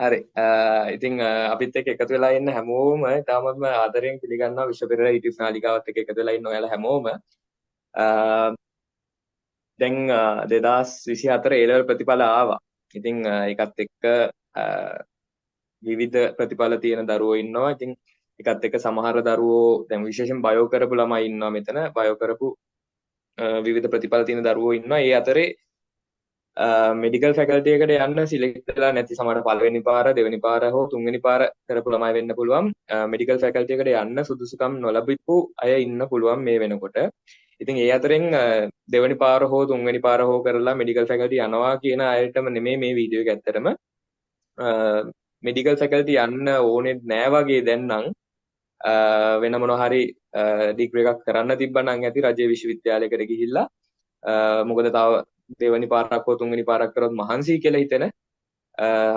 හරි. ඉතින් අපිත් එක්ක එකතු වෙලා ඉන්න හැමෝම තාමත්ම ආදරෙන් පිළිගන්නවා විශ්ව පෙරේරා YouTube නාලිකාවත් එක්ක එකතු වෙලා ඉන්න ඔයාලා හැමෝම. දැන් 2024 A level ප්‍රතිඵල ආවා. ඉතින් ඒකත් එක්ක විවිධ ප්‍රතිඵල තියෙන දරුවෝ ඉන්නවා. ඉතින් ඒකත් එක්ක සමහර දරුවෝ දැන් විශේෂයෙන් බයෝ කරපු ළමයි ඉන්නවා මෙතන. බයෝ කරපු විවිධ ප්‍රතිඵල තියෙන දරුවෝ ඉන්නවා. ඒ අතරේ මෙඩිකල් ෆැකල්ටි එකට යන්න සිලෙක්ට් වෙලා නැති සමහරට පළවෙනි පාර දෙවෙනි පාර හෝ තුන්වෙනි පාර කරපු ළමයි වෙන්න පුළුවන් මෙඩිකල් ෆැකල්ටි එකට යන්න සුදුසුකම් නොලබපු අය ඉන්න පුළුවන් මේ වෙනකොට. ඉතින් ඒ අතරින් දෙවෙනි පාර හෝ තුන්වෙනි පාර හෝ කරලා මෙඩිකල් ෆැකල්ටි යනවා කියන අයටම නෙමෙයි මේ වීඩියෝ එක ඇත්තටම. මෙඩිකල් ෆැකල්ටි යන්න ඕනේ නෑ වගේ දැන් නම් වෙන මොනවා හරි ඩිග්‍රී එකක් කරන්න තිබ්බනම් ඇති රජයේ විශ්වවිද්‍යාලයකට ගිහිල්ලා. මොකද තව දෙවෙනි පාරක් හෝ තුන්වෙනි පාරක් කරොත් මහන්සි කියලා හිතෙන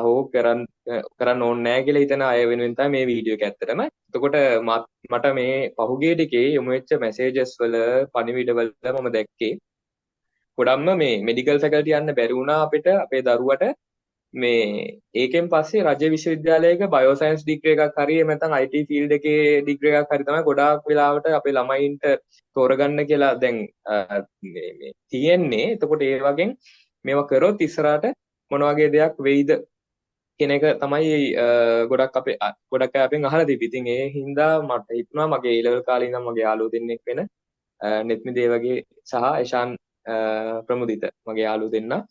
හෝ කරන්න ඕනේ නැහැ කියලා හිතන අය වෙනුවෙන් තමයි මේ වීඩියෝ එක ඇත්තටම. එතකොට මට මේ පහුගිය ටිකේ යොමු වෙච්ච මැසේජස් වල පණිවිඩ වල මම දැක්කේ ගොඩක්ම මේ මෙඩිකල් ෆැකල්ටි යන්න බැරි වුණා අපිට අපේ දරුවට මේ ඒකෙන් පස්සේ රජ්‍ය විශ්වවිද්‍යාලයක බයෝසයන්ස් ඩිග්‍රී එකක් හරි එහෙම නැත්නම් IT ෆීල්ඩ් එකේ ඩිග්‍රී එකක් හරි තමයි ගොඩාක් වෙලාවට අපේ ළමයින්ට තෝරගන්න කියලා දැන් මේ තියෙන්නේ. එතකොට ඒ වගේ මේවා කරොත් ඉස්සරහට මොන වගේ දෙයක් වෙයිද කියන එක තමයි ගොඩක් අය අපෙන් අහලා තිබි. ඉතින් ඒ හින්දා මට හිතුණා මගේ A level කාලේ ඉඳන් මගේ යාළුවෝ දෙන්නෙක් වෙන නෙත්මි දේවගේ සහ එෂාන් ප්‍රමුදිත මගේ යාළුවෝ දෙන්න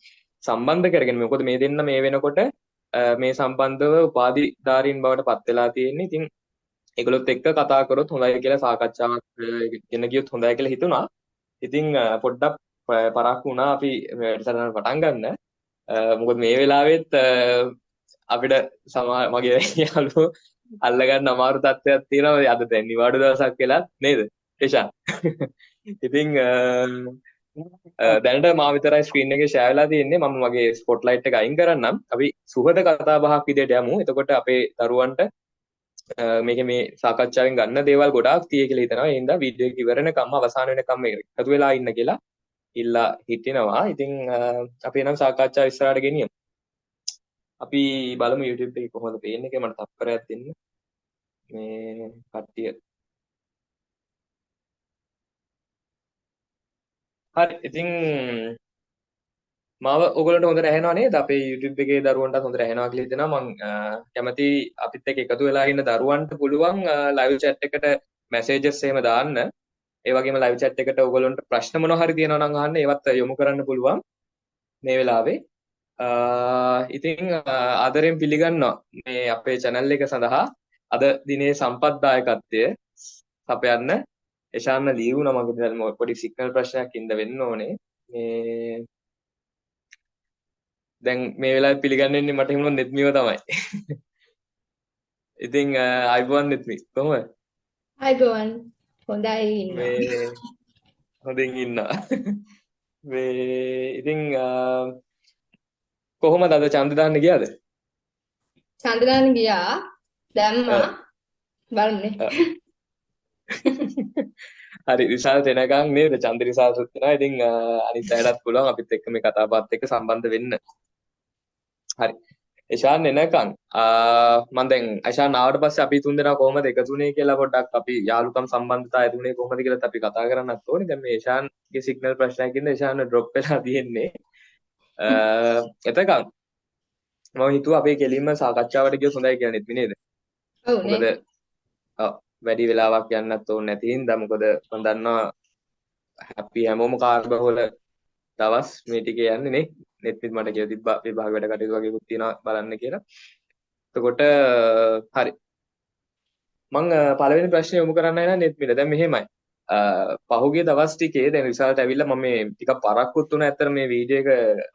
සම්බන්ධ කරගෙන මොකද මේ දෙන්න මේ වෙනකොට මේ සම්බන්ධව උපාධිධාරීන් බවට පත් වෙලා තියෙන්නේ. ඉතින් ඒගොල්ලොත් එක්ක කතා කරොත් හොඳයි කියලා සාකච්ඡාවක් ගෙන ගියොත් හොඳයි කියලා හිතුණා. ඉතින් පොඩ්ඩක් පරක්කු වුණා අපි වැඩසටහන පටන් ගන්න. මොකද මේ වෙලාවෙත් අපිට මගේ යාළුවෝ අල්ලගන්න අමාරු තත්ත්වයක් තියෙනවා. අද දැන් නිවාඩු දවසක් වෙලා නේද? එෂාන්. ඉතින් දැනට මා විතරයි ස්ක්‍රීන් එකේ ෂෙයා වෙලා තියෙන්නේ. මම මගේ ස්පොට්ලයිට් එක අයින් කරන්නම්. අපි සුහද කතා බහක් විදියට යමු. එතකොට අපේ දරුවන්ට මේක මේ සාකච්ඡාවෙන් ගන්න දේවල් ගොඩාක් තියෙයි කියලා හිතනවා. ඒ හින්දා වීඩියෝ එක ඉවරනකම්ම අවසාන වෙනකම් මේක එකතු වෙලා ඉන්න කියලා ඉල්ලා හිටිනවා. ඉතින් අපි එනම් සාකච්ඡාව ඉස්සරහට ගෙනියමු. අපි බලමු YouTube එකේ කොහොමද පේන්නේ කියලා. මට තත්පරයක් දෙන්න. මේ කට්ටිය හරි. ඉතින් මාව ඔයගොල්ලන්ට හොඳට ඇහෙනව නේද? අපේ YouTube එකේ දරුවන්ටත් හොඳට ඇහෙනවා කියලා හිතෙනවා. මම කැමති අපිත් එක්ක එකතු වෙලා ඉන්න දරුවන්ට පුළුවන් live chat එකට messages එහෙම දාන්න. ඒ වගේම live chat එකට ඔයගොල්ලන්ට ප්‍රශ්න මොනවා හරි තියෙනවා නම් අහන්න ඒවත් යොමු කරන්න පුළුවන් මේ වෙලාවේ. ඉතින් ආදරෙන් පිළිගන්නවා මේ අපේ channel එක සඳහා අද දිනේ සම්පත්දායකත්වය සපයන්න එෂාන්න ලියුණා. මගේ දැන් පොඩි සිග්නල් ප්‍රශ්නයක් ඉඳ වෙන්න ඕනේ. මේ දැන් මේ වෙලාවේ පිළිගන්නේ මට හිමුණා නෙත්මිව තමයි. ඉතින් අයිබෝන් නෙත්මි කොහොමද? අයිබෝන් හොඳයි ඉන්නවා. මේ හොඳින් ඉන්නවා. මේ ඉතින් කොහොමද අද ඡන්ද දාන්න ගියාද? ඡන්ද දාන්න ගියා. දැම්මා. බලන්නේ. හරි රිසල්ට් එනකන් නේද? ඡන්ද රිසල්ට් එනවා. ඉතින් අනිත් අයටත් පුළුවන් අපිත් එක්ක මේ කතා බහත් එක්ක සම්බන්ධ වෙන්න. හරි. එෂාන් එනකන් මම දැන් එෂාන් ආවට පස්සේ අපි තුන්දෙනා කොහොමද එකතුනේ කියලා පොඩ්ඩක් අපි යාළුකම් සම්බන්ධතාවය ඇතුනේ කොහොමද කියලාත් අපි කතා කරන්නත් ඕනේ. දැන් මේ එෂාන්ගේ සිග්නල් ප්‍රශ්නයක් ඉඳලා එෂාන් ඩ්‍රොප් වෙලා තියෙන්නේ. එතකන් මම හිතුවා අපේ කෙලින්ම සාකච්ඡාවට ගියොත් හොඳයි කියලා නේද? ඔව් මොකද වැඩි වෙලාවක් යන්නත් ඕනේ නැති හින්දා මොකද මම දන්නවා අපි හැමෝම කාර්යබහුල දවස් මේ ටිකේ යන්නේ නේ. නෙත් මට කියලා තිබ්බා විභාග වැඩ කටයුතු වගේකුත් තියෙනවා බලන්න කියලා. එතකොට හරි. මම පළවෙනි ප්‍රශ්නේ යොමු කරන්නයි නම් නෙත් මිල. දැන් මෙහෙමයි. පහුගිය දවස් ටිකේ දැන් රිසල්ට් ඇවිල්ලා මම මේ ටිකක් පරක්කුත් වුණා ඇත්තට මේ වීඩියෝ එක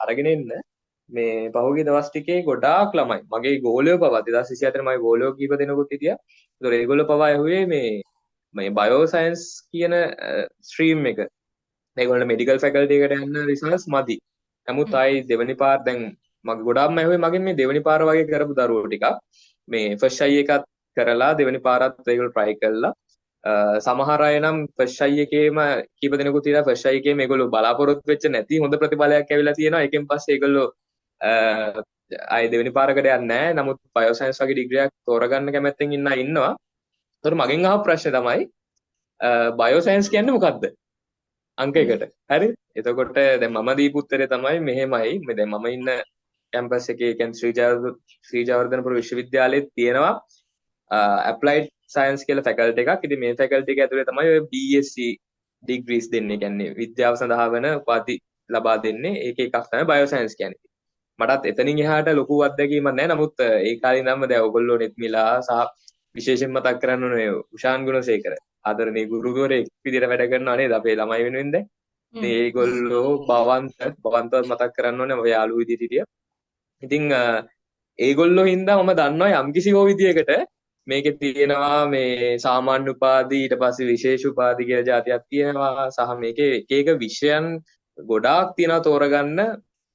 අරගෙන එන්න. මේ පහුගිය දවස් ටිකේ ගොඩාක් ළමයි මගේ ගෝලයෝ පවා 2024 මගේ ගෝලයෝ කීප දෙනෙකුත් හිටියා. ඒතකොට ඒගොල්ලෝ පවා ඇහුවේ මේ බයෝ සයන්ස් කියන ස්ට්‍රීම් එක. ඒගොල්ලෝ මෙඩිකල් ෆැකල්ටි එකට යන්න රිසල්ට්ස් මදි. නමුත් ආයි දෙවෙනි පාර දැන් මගේ ගොඩාක්ම ඇහුවේ මගෙන් මේ දෙවෙනි පාර වගේ කරපු දරුවෝ ටිකක් මේ ෆස්ට් අයි එකත් කරලා දෙවෙනි පාරත් ඒගොල්ලෝ try කළා. සමහර අය නම් ෆස්ට් අයි එකේම කීප දෙනෙකුත් ඉතිලා ෆස්ට් අයි එකේම ඒගොල්ලෝ බලාපොරොත්තු වෙච්ච නැති හොඳ ප්‍රතිඵලයක් ඇවිල්ලා තියෙනවා. ඒකෙන් පස්සේ ඒගොල්ලෝ ආයේ දෙවෙනි පාරකට යන්නේ නැහැ. නමුත් බයෝසයන්ස් වගේ ඩිග්‍රී එකක් තෝරගන්න කැමැත්තෙන් ඉන්නවා. ඒතර මගෙන් අහපු ප්‍රශ්නේ තමයි බයෝසයන්ස් කියන්නේ මොකක්ද? අංක 1ට. හරි? එතකොට දැන් මම දීපු උත්තරේ තමයි මෙහෙමයි. දැන් මම ඉන්න කැම්පස් එකේ කියන්නේ ශ්‍රී ජයවර්ධනපුර විශ්වවිද්‍යාලයේ තියෙනවා ඇප්ලයිඩ් සයන්ස් කියලා ෆැකල්ටි එකක්. ඉතින් මේ ෆැකල්ටි එක ඇතුලේ තමයි ඔය BSc ඩිග්‍රීස් දෙන්නේ. කියන්නේ විද්‍යාව සඳහා වෙන උපාධි ලබා දෙන්නේ. ඒකේ එකක් තමයි බයෝසයන්ස් කියන්නේ. මටත් එතනින් එහාට ලොකු අත්දැකීමක් නැහැ. නමුත් ඒ කාලේ ඉඳන්ම දැන් ඔයගොල්ලෝ නෙත්මිලා සහ විශේෂයෙන් මතක් කරන්න ඕනේ උෂාන් ගුණසේකර. ආදරණීය ගුරුවරයෙක් විදිහට වැඩ කරනවා නේද අපේ ළමයි වෙනුවෙන් දැන්. ඉතින් ඒගොල්ලෝ බවන්තවත් මතක් කරන්න ඕනේ ඔය යාළුවෝ විදිහට හිටියා. ඉතින් ඒගොල්ලෝ හින්දා මම දන්නවා යම්කිසි හෝ විදියකට මේකේ තියෙනවා මේ සාමාන්‍ය උපාධි ඊට පස්සේ විශේෂ උපාධි කියලා જાතියක් තියෙනවා සහ මේකේ එක එක විෂයන් ගොඩාක් තියෙනවා තෝරගන්න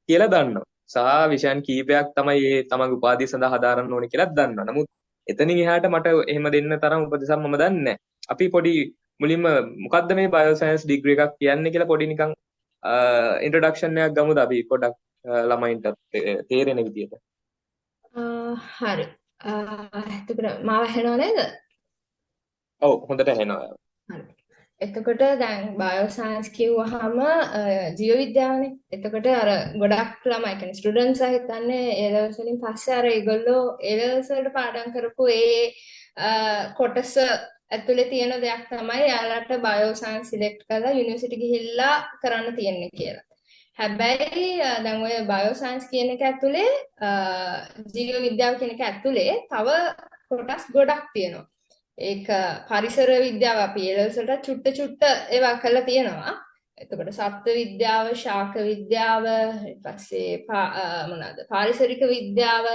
කියලා දන්නවා. සහ විෂයන් කීපයක් තමයි මේ තමන්ගේ උපාධිය සඳහා හදාරන්න ඕනේ කියලාත් දන්නවා. නමුත් එතනින් එහාට මට එහෙම දෙන්න තරම් උපදෙසක් මම දන්නේ නැහැ. අපි පොඩි මුලින්ම මොකද්ද මේ බයෝසයන්ස් ඩිග්‍රී එකක් කියන්නේ කියලා පොඩි නිකන් ඉන්ට්‍රොඩක්ෂන් එකක් ගමුද අපි පොඩක් ළමයින්ට තේරෙන විදියට. හරි. එතකොට මාව ඇහෙනව නේද? ඔව් හොඳට ඇහෙනවා. හරි. එතකොට දැන් බයෝසයන්ස් කිව්වහම ජීව විද්‍යාවනේ. එතකොට අර ගොඩක් ළමයි කියන්නේ ස්ටුඩන්ට්ස් හිතන්නේ ඒ ලෙවල්ස් වලින් පස්සේ අර ඒගොල්ලෝ ඒ ලෙවල්ස් වලට පාඩම් කරපු කොටස ඇතුලේ තියෙන දෙයක් තමයි යාළුවට බයෝසයන්ස් සිලෙක්ට් කරලා යුනිවර්සිටි ගිහිල්ලා කරන්න තියෙන්නේ කියලා. හැබැයි දැන් ඔය බයෝසයන්ස් කියන එක ඇතුලේ ජීව විද්‍යාව කියන එක ඇතුලේ තව කොටස් ගොඩක් තියෙනවා. ඒක පරිසර විද්‍යාව අපි ඒලසට චුට්ට ඒවා කරලා තියෙනවා. එතකොට සත්ත්ව විද්‍යාව, ශාක විද්‍යාව, ඊට පස්සේ මොනවාද? පාරිසරික විද්‍යාව,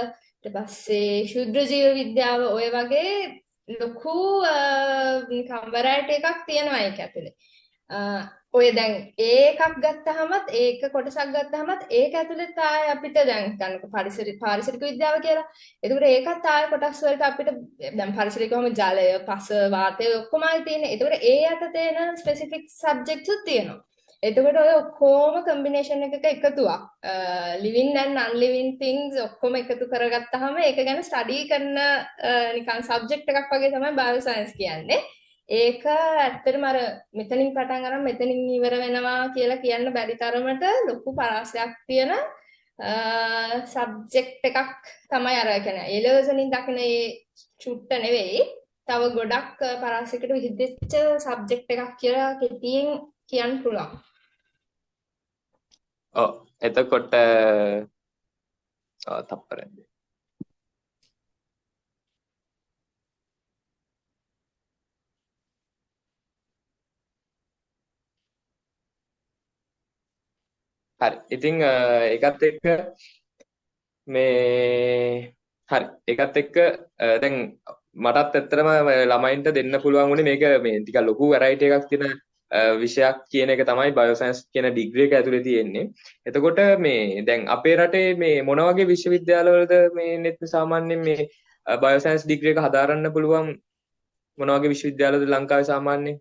ඊට පස්සේ ශුද්‍ර ජීව විද්‍යාව ඔය වගේ ලොකු නිකම් වැරයිටි එකක් තියෙනවා ඒක ඇතුලේ. ඔය දැන් ඒකක් ගත්තහමත් ඒක කොටසක් ගත්තහමත් ඒක ඇතුළේ තායි අපිට දැන් ගන්නකො පාරිසරික විද්‍යාව කියලා. එතකොට ඒකත් තායි කොටස් වලට අපිට දැන් පාරිසරිකවම ජලය, පස, වාතය ඔක්කොමයි තියෙන්නේ. එතකොට ඒ යට තියෙන ස්පෙસિෆික් සබ්ජෙක්ට්ස් තියෙනවා. එතකොට ඔය ඔක්කොම කම්බිනේෂන් එකක එකතුවක්. living and non-living things ඔක්කොම එකතු කරගත්තාම ඒක ගැන ස්ටඩි කරන නිකන් සබ්ජෙක්ට් එකක් වගේ තමයි බයෝසයන්ස් කියන්නේ. ඒක ඇත්තටම අර මෙතනින් පටන් අරන් මෙතනින් ඉවර වෙනවා කියලා කියන්න බැරි තරමට ලොකු පරාසයක් තියෙන සබ්ජෙක්ට් එකක් තමයි අර කියන්නේ ඒ ලෙවල්ස් වලින් දකින ඒ චුට්ට නෙවෙයි තව ගොඩක් පරාසයකට විහිදෙච්ච සබ්ජෙක්ට් එකක් කියලා කෙටියෙන් කියන්න පුළුවන්. ඔව් එතකොට තප්පරෙන්ද හරි. ඉතින් ඒකත් එක්ක මේ හරි. ඒකත් එක්ක දැන් මටත් ඇත්තටම ළමයින්ට දෙන්න පුළුවන් වුණේ මේක මේ ටිකක් ලොකු වැරයිටි එකක් තියෙන විෂයක් කියන එක තමයි බයෝසයන්ස් කියන ඩිග්‍රී එක ඇතුලේ තියෙන්නේ. එතකොට මේ දැන් අපේ රටේ මේ මොන වගේ විශ්වවිද්‍යාලවලද මේ නෙත් සාමාන්‍යයෙන් මේ බයෝසයන්ස් ඩිග්‍රී එක හදාරන්න පුළුවන් මොන වගේ විශ්වවිද්‍යාලවලද ලංකාවේ සාමාන්‍යයෙන්?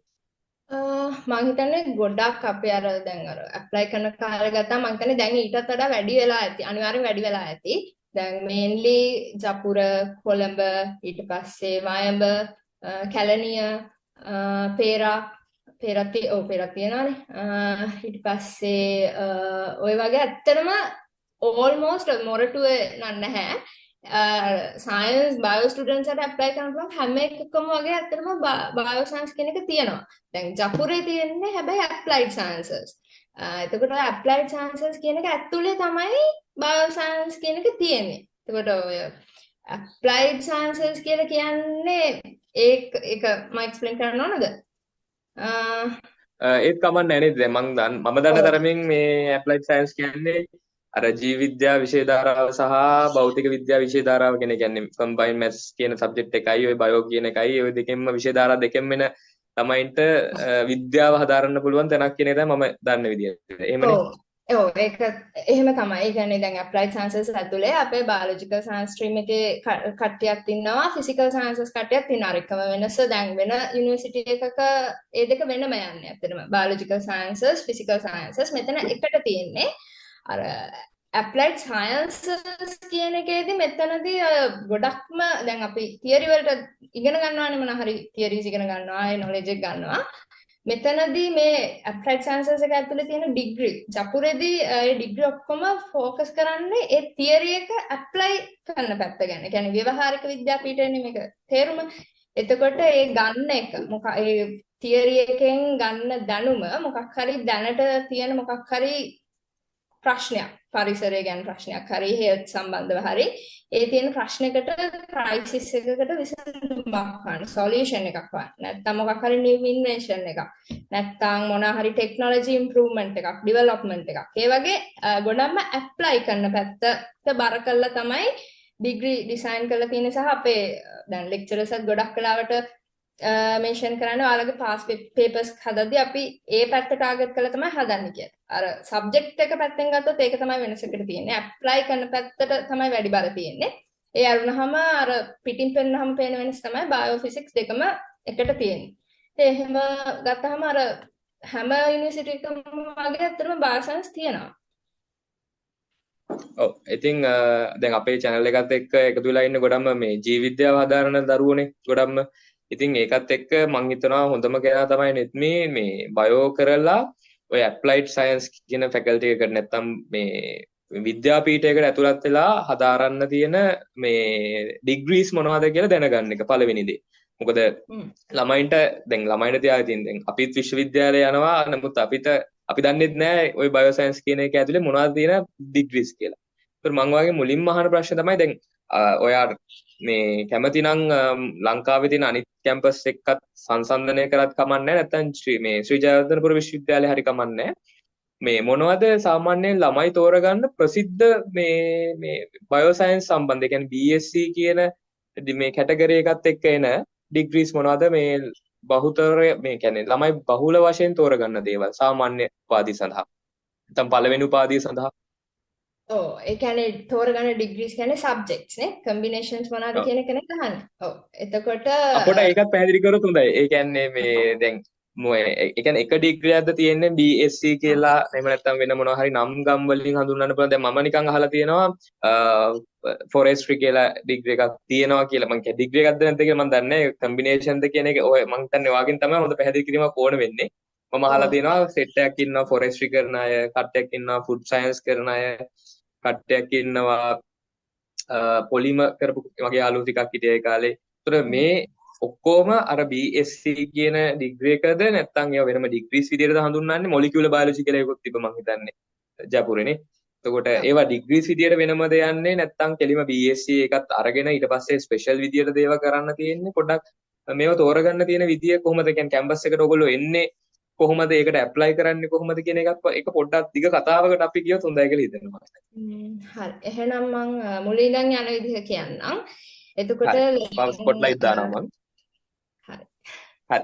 මම හිතන්නේ ගොඩක් අපේ අර දැන් අර ඇප්ලයි කරන කාලේ ගත්තාම මම හිතන්නේ දැන් ඊටත් වඩා වැඩි වෙලා ඇති. අනිවාර්යෙන් වැඩි වෙලා ඇති. දැන් මේන්ලි ජපුර, කොළඹ, ඊට පස්සේ වයඹ, කැලණිය, පේරා තියෙනවානේ. ඊට පස්සේ ඔය වගේ ඇත්තටම ඕල්මෝස්ට් මොරටුවේ නැහැ. සයන්ස් බයෝ ස්ටුඩන්ට්ස් අට ඇප්ලයි කරන්න පුළුවන් හැම එකකම වගේ ඇත්තටම බයෝ සයන්ස් කියන එක තියෙනවා. දැන් ජපුරේ තියෙන්නේ හැබැයි ඇප්ලයිඩ් සයන්සස්. එතකොට ඇප්ලයිඩ් සයන්සස් කියන එක ඇතුලේ තමයි බයෝ සයන්ස් කියන එක තියෙන්නේ. එතකොට ඔය ඇප්ලයිඩ් සයන්සස් කියලා කියන්නේ ඒක මම එක්ස්ප්ලেইন කරන්න ඕනද? ඒත් කමක් නැහැ නේද? දැන් මම දන්න තරමින් මේ ඇප්ලයිඩ් සයන්ස් කියන්නේ අර ජීව විද්‍යා විෂය ධාරාව සහ භෞතික විද්‍යා විෂය ධාරාව කියන කියන්නේ කම්බයින් මැත්ස් කියන සබ්ජෙක්ට් එකයි ඔය බයෝ කියන එකයි ඔය දෙකෙන්ම විෂය ධාරා දෙකෙන් වෙන ළමයින්ට විද්‍යාව හදාරන්න පුළුවන් තැනක් කියන එක තමයි මම දන්න විදිය. එහෙමනේ. ඔව් ඒක එහෙම තමයි. ඒ කියන්නේ දැන් ඇප්ලයිඩ් සයන්සස් ඇතුලේ අපේ බයොලොජිකල් සයන්ස් ස්ට්‍රීම් එකේ කට්ටියක් ඉන්නවා, ෆිසිකල් සයන්සස් කට්ටියක් ඉන්නවා. එකම වෙනස දැන් වෙන යුනිවර්සිටි එකක ඒ දෙක වෙනම යන්නේ. ඇත්තටම බයොලොජිකල් සයන්සස්, ෆිසිකල් සයන්සස් මෙතන එකට තියෙන්නේ. අර ඇප්ලයිඩ් සයන්සස් කියන එකේදී මෙතනදී ගොඩක්ම දැන් අපි තියරි වලට ඉගෙන ගන්නවානේ මොන හරි තියරිස් ඉගෙන ගන්නවා ඒ නොලෙජ් එක ගන්නවා මෙතනදී මේ ඇප්ලයිඩ් සයන්සස් එක ඇතුලේ තියෙන ඩිග්‍රී ජපුරේදී ඒ ඩිග්‍රී ඔක්කොම ફોකස් කරන්නේ ඒ තියරි එක ඇප්ලයි කරන පැත්ත ගැන. ඒ කියන්නේ ව්‍යවහාරික විද්‍යාපීඨයනේ මේක තේරුම. එතකොට ඒ ගන්න එක මොකක් ඒ තියරි එකෙන් ගන්න දැනුම මොකක් හරි දැනට තියෙන මොකක් හරි ප්‍රශ්නයක් පරිසරය ගැන ප්‍රශ්නයක් හරි හෙල්ත් සම්බන්ධව හරි ඒ තියෙන ප්‍රශ්නයකට ක්‍රයිසිස් එකකට විසඳුමක් ගන්න සොලියුෂන් එකක් ගන්න නැත්නම් මොකක් හරි නිව් ඉන්වෙන්ෂන් එකක් නැත්නම් මොන හරි ටෙක්නොලොජි ඉම්ප්‍රූව්මන්ට් එකක් ඩෙවලොප්මන්ට් එකක් ඒ වගේ ගොඩක්ම ඇප්ලයි කරන පැත්තට බර කළා තමයි ඩිග්‍රී ඩිසයින් කරලා තියෙන සහ අපේ දැන් ලෙක්චරර්ස්ත් ගොඩක් කලාවට මෙන්ෂන් කරන්නේ ඔයාලගේ පාස් පේපර්ස් හදද්දී අපි ඒ පැත්ත ටාගට් කරලා තමයි හදන්නේ කියලා. අර සබ්ජෙක්ට් එක පැත්තෙන් ගත්තොත් ඒක තමයි වෙනසකට තියෙන්නේ. ඇප්ලයි කරන පැත්තට තමයි වැඩි බර තියෙන්නේ. ඒ අරුණහම අර පිටින් පෙන්නහම පේන වෙනස තමයි බයෝ ෆිසික්ස් දෙකම එකට තියෙන්නේ. ඒ එහෙම ගත්තහම අර හැම යුනිවර්සිටි එකම වගේ අතරම බයෝ සයන්ස් තියෙනවා. ඔව් ඉතින් දැන් අපේ channel එකත් එක්ක එකතු වෙලා ඉන්න ගොඩක්ම මේ ජීව විද්‍යාව හදාරන දරුවෝනේ ගොඩක්ම. ඉතින් ඒකත් එක්ක මම හිතනවා හොඳම කෙනා තමයි නෙත්මී මේ බයෝ කරලා ඔය ඇප්ලයිඩ් සයන්ස් කියන ෆැකල්ටි එකකට නැත්තම් මේ විද්‍යාපීඨයකට ඇතුළත් වෙලා හදාරන්න තියෙන මේ ඩිග්‍රීස් මොනවද කියලා දැනගන්න එක පළවෙනි දේ. මොකද ළමයින්ට තියාගෙන තියෙන දැන් අපිත් විශ්වවිද්‍යාලේ යනවා නමුත් අපි දන්නෙත් නෑ ওই බයෝ සයන්ස් කියන එක ඇතුලේ මොනවද තියෙන ඩිග්‍රීස් කියලා. ඒත් මම වගේ මුලින්ම අහන ප්‍රශ්න තමයි දැන් ඔයා මේ කැමති නම් ලංකාවේ තියෙන අනිත් කැම්පස් එක්කත් සංසන්දනය කරත් කමන්නේ නැත්නම් මේ ශ්‍රී ජයවර්ධනපුර විශ්වවිද්‍යාලය හරි කමන්නේ මේ මොනවද සාමාන්‍යයෙන් ළමයි තෝරගන්න ප්‍රසිද්ධ මේ බයෝ සයන්ස් සම්බන්ධ ඒ කියන්නේ BSc කියන මේ කැටගරි එකත් එක්ක එන ඩිග්‍රීස් මොනවද මේ බහුතරය මේ කියන්නේ ළමයි බහුල වශයෙන් තෝරගන්න දේවල් සාමාන්‍ය උපාධිය සඳහා නැත්නම් පළවෙනි උපාධිය සඳහා ඔව් ඒ කියන්නේ තෝරගන්න ඩිග්‍රීස් කියන්නේ සබ්ජෙක්ට්ස් නේ කම්බිනේෂන්ස් මොනවාද කියන එක නේ අහන්නේ. ඔව් එතකොට අපොට ඒකත් පැහැදිලි කරොත් හොඳයි. ඒ කියන්නේ මේ දැන් ඒ කියන්නේ එක ඩිග්‍රියක්ද තියෙන්නේ BSc කියලා එහෙම නැත්නම් වෙන මොනවා හරි නම් ගම් වලින් හඳුන්වන්න පුළුවන්. දැන් මම නිකන් අහලා තියෙනවා ෆොරෙස්ට්‍රි කියලා ඩිග්‍රී එකක් තියෙනවා කියලා. මම කිය ඩිග්‍රී එකක්ද නැද්ද කියලා මම දන්නේ නැහැ. කම්බිනේෂන්ද කියන එක ඔය මම හිතන්නේ ඔයාගෙන් තමයි හොඳ පැහැදිලි කිරීමක් ඕන වෙන්නේ. මම අහලා තියෙනවා සෙට් එකක් ඉන්නවා ෆොරෙස්ට්‍රි කරන අය, කට්ටයක් ඉන්නවා ෆුඩ් සයන්ස් කරන අය, කට්ටයක් ඉන්නවා පොලිමර් කරපු වගේ යාළුවෝ ටිකක් හිටියේ ඒ කාලේ. ඒතර මේ ඔක්කොම අර BSc කියන ඩිග්‍රී එකද නැත්නම් ඒවා වෙනම ඩිග්‍රීස් විදිහටද හඳුන්වන්නේ මොලිකියුලර් බයොලොජි කියලා එකක් තිබ්බ මම හිතන්නේ ජයපුරේනේ. එතකොට ඒවා ඩිග්‍රීස් විදිහට වෙනමද යන්නේ නැත්නම් කෙලිම BSc එකත් අරගෙන ඊට පස්සේ ස්පෙෂල් විදිහට දේව කරන්න තියෙන්නේ පොඩ්ඩක් මේව තෝරගන්න තියෙන විදිය කොහොමද කියන්නේ කැම්පස් එකට ඔයගොල්ලෝ එන්නේ කොහොමද ඒකට ඇප්ලයි කරන්නේ කොහොමද කියන එකත් ඒක පොඩ්ඩක් දිග කතාවකට අපි කියොත් හොඳයි කියලා හිතෙනවා. හරි. එහෙනම් මම මුලින් ඉඳන් යන විදිහ කියන්නම්. එතකොට ස්පොට්ලයිට් දානවා මම. හරි. හරි.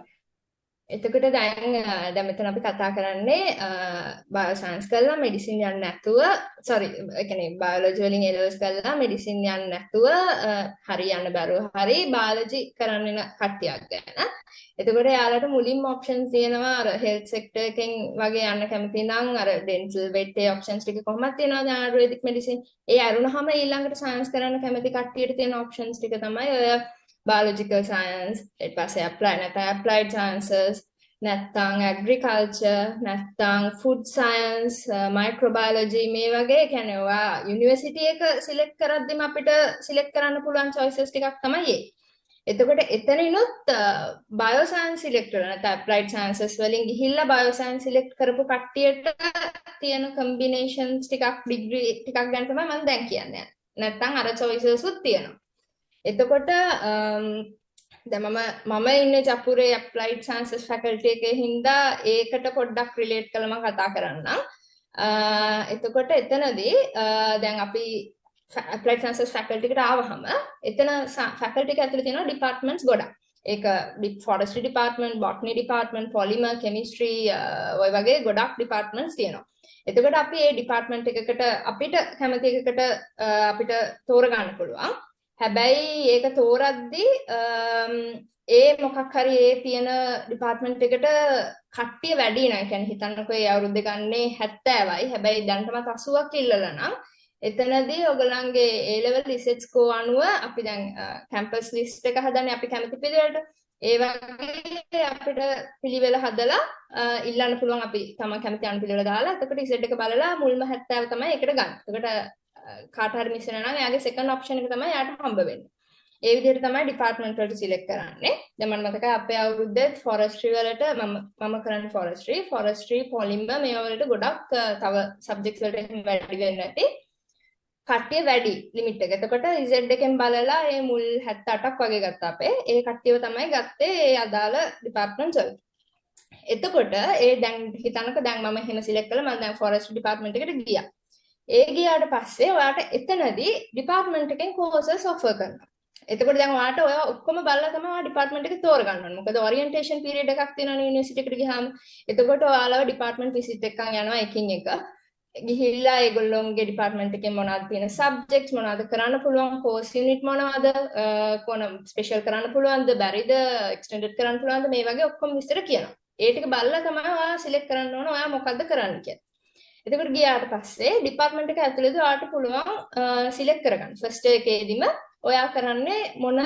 එතකොට දැන් මෙතන අපි කතා කරන්නේ බයෝ සයන්ස් කරලා මෙඩිසින් යන්න නැතුව සෝරි ඒ කියන්නේ බයෝලොජි වලින් A-levels කරලා මෙඩිසින් යන්න නැතුව හරි යන්න බැරුව හරි බයෝලොජි කරන්න යන කට්ටියක් ගැන. එතකොට යාළුවට මුලින්ම ඔප්ෂන්ස් තියෙනවා අර හෙල්ත් සෙක්ටර් එකෙන් වගේ යන්න කැමති නම් අර ඩෙන්ටල් වෙට් ඒ ඔප්ෂන්ස් ටික කොහොමද තියෙනවද ආයුර්වේදික් මෙඩිසින්. ඒ අරුණහම ඊළඟට සයන්ස් කරන්න කැමති කට්ටියට තියෙන ඔප්ෂන්ස් ටික තමයි ඔය biological science ඊට පස්සේ applied sciences නැත්නම් agriculture නැත්නම් food science microbiology මේ වගේ කියන්නේ ඔයා යුනිවර්සිටි එක සිලෙක්ට් කරද්දිම අපිට සිලෙක්ට් කරන්න පුළුවන් choices ටිකක් තමයි ඒ. එතකොට එතනිනුත් bio science සිලෙක්ට් කරලා නැත්නම් applied sciences වලින් ගිහිල්ලා bio science සිලෙක්ට් කරපු කට්ටියට තියෙන combinations ටිකක් degree ටිකක් ගැන තමයි මම දැන් කියන්නේ. නැත්නම් අර choices උත් තියෙනවා. එතකොට දැන් මම ඉන්නේ ජපුරේ applied sciences faculty එකේ හින්දා ඒකට පොඩ්ඩක් relate කරලා මම කතා කරන්නම්. එතකොට එතනදී දැන් අපි applied sciences faculty එකට ආවහම එතන faculty එක ඇතුලේ තියෙනවා departments ගොඩක්. ඒක forestry department, botany department, polymer, chemistry ඔය වගේ ගොඩක් departments තියෙනවා. එතකොට අපි මේ department එකකට අපිට කැමති එකකට අපිට තෝරගන්න පුළුවන්. හැබැයි ඒක තෝරද්දී ඒ මොකක් හරි ඒ තියෙන ඩිපාර්ට්මන්ට් එකට කට්ටිය වැඩි නෑ. කියන්නේ හිතන්නකෝ ඒ අවුරුද්දේ ගන්නේ 70යි. හැබැයි දැනටමත් 80ක් ඉල්ලලා නම් එතනදී ඔයගලන්ගේ A level research score අනුව අපි දැන් campus list එක හදන්නේ අපි කැමති පිළිවෙලට. ඒ වගේ අපිට පිළිවෙල හදලා ඉල්ලන්න පුළුවන් අපි තමන් කැමති අනු පිළිවෙල දාලා. එතකොට Z එක බලලා මුල්ම 70 තමයි ඒකට ගන්න. එතකොට කාට හරි මිස් වෙනවා නම් එයාගේ second option එක තමයි යාට හම්බ වෙන්නේ. ඒ විදිහට තමයි department වලට select කරන්නේ. දැන් මම මතකයි අපේ අවුරුද්දේ forestry වලට මම කරන්නේ forestry polymer මේවා වලට ගොඩක් තව subjects වලට වැඩි වෙන්නේ නැති. කට්ටිය වැඩි ලිමිට් එක. එතකොට Z එකෙන් බලලා මේ මුල් 78ක් වගේ ගත්තා අපේ. ඒ කට්ටියව තමයි ගත්තේ ඒ අදාළ ඩිපාර්ට්මන්ට් වල. එතකොට ඒ දැන් හිතන්නකෝ දැන් මම එහෙම සිලෙක්ට් කළා මම දැන් ෆොරස්ට් ඩිපාර්ට්මන්ට් එකට ගියා. ඒ ගියාට පස්සේ ඔයාට එතනදී ඩිපාර්ට්මන්ට් එකෙන් කෝසස් ඔෆර් කරනවා. එතකොට දැන් ඔයාට ඔය ඔක්කොම බලලා තමයි ඔයා ඩිපාර්ට්මන්ට් එක තෝරගන්න ඕනේ. මොකද ඔරියන්ටේෂන් පීරියඩ් එකක් තියෙනවනේ යුනිවර්සිටි එකට ගියාම. එතකොට ඔයාලව ඩිපාර්ට්මන්ට් විසිට් එකක් යනවා එකින් එක. ගිහිල්ලා ඒගොල්ලෝගේ ඩිපාර්ට්මන්ට් එකේ මොනවද තියෙන සබ්ජෙක්ට්ස් මොනවද කරන්න පුළුවන් කෝස් යුනිට් මොනවද කොන ස්පෙෂල් කරන්න පුළුවන්ද බැරිද එක්ස්ටෙන්ඩඩ් කරන්න පුළුවන්ද මේ වගේ ඔක්කොම විස්තර කියනවා. ඒ ටික බලලා තමයි ඔයා සිලෙක්ට් කරන්න ඕන ඔයා මොකද්ද කරන්න කියලා. එතකොට ගියාට පස්සේ ඩිපාර්ට්මන්ට් එක ඇතුළේදී ඔයාට පුළුවන් සිලෙක්ට් කරගන්න. ෆස්ට් එකේදීම ඔයා කරන්නේ මොන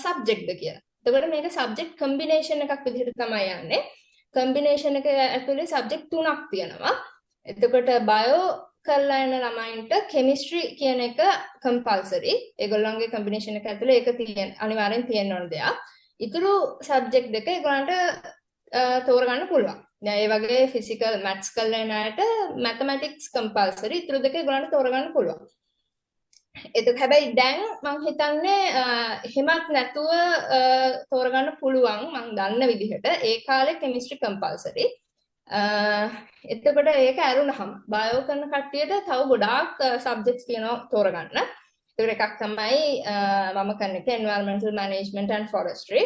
සබ්ජෙක්ට්ද කියලා. එතකොට මේක සබ්ජෙක්ට් කම්බිනේෂන් එකක් විදිහට තමයි යන්නේ. කම්බිනේෂන් එක ඇතුලේ සබ්ජෙක්ට් තුනක් තියෙනවා. එතකොට බයෝ කරලා යන ළමයින්ට කෙමිස්ට්‍රි කියන එක කම්පල්සරි. ඒගොල්ලන්ගේ කම්බිනේෂන් එක ඇතුලේ ඒක අනිවාර්යෙන් තියෙන්න ඕන දෙයක්. ඊතුරු සබ්ජෙක්ට් දෙක ඒගොල්ලන්ට තෝරගන්න පුළුවන්. දැන් ඒ වගේ ෆිසිකල් මැත්ස් කරලා යන අයට මැතමැටික්ස් කම්පල්සරි. ඊතුරු දෙක ඒගොල්ලන්ට තෝරගන්න පුළුවන්. ඒක හැබැයි දැන් මම හිතන්නේ එහෙමත් නැතුව තෝරගන්න පුළුවන් මම දන්න විදිහට ඒ කාලේ කෙමිස්ට්‍රි කම්පල්සරි. එතකොට ඒක ඇරුණහම බයෝ කරන කට්ටියට තව ගොඩාක් සබ්ජෙක්ට්ස් තියෙනවා තෝරගන්න. ඒකට එකක් තමයි මම කරන එක environmental management and forestry.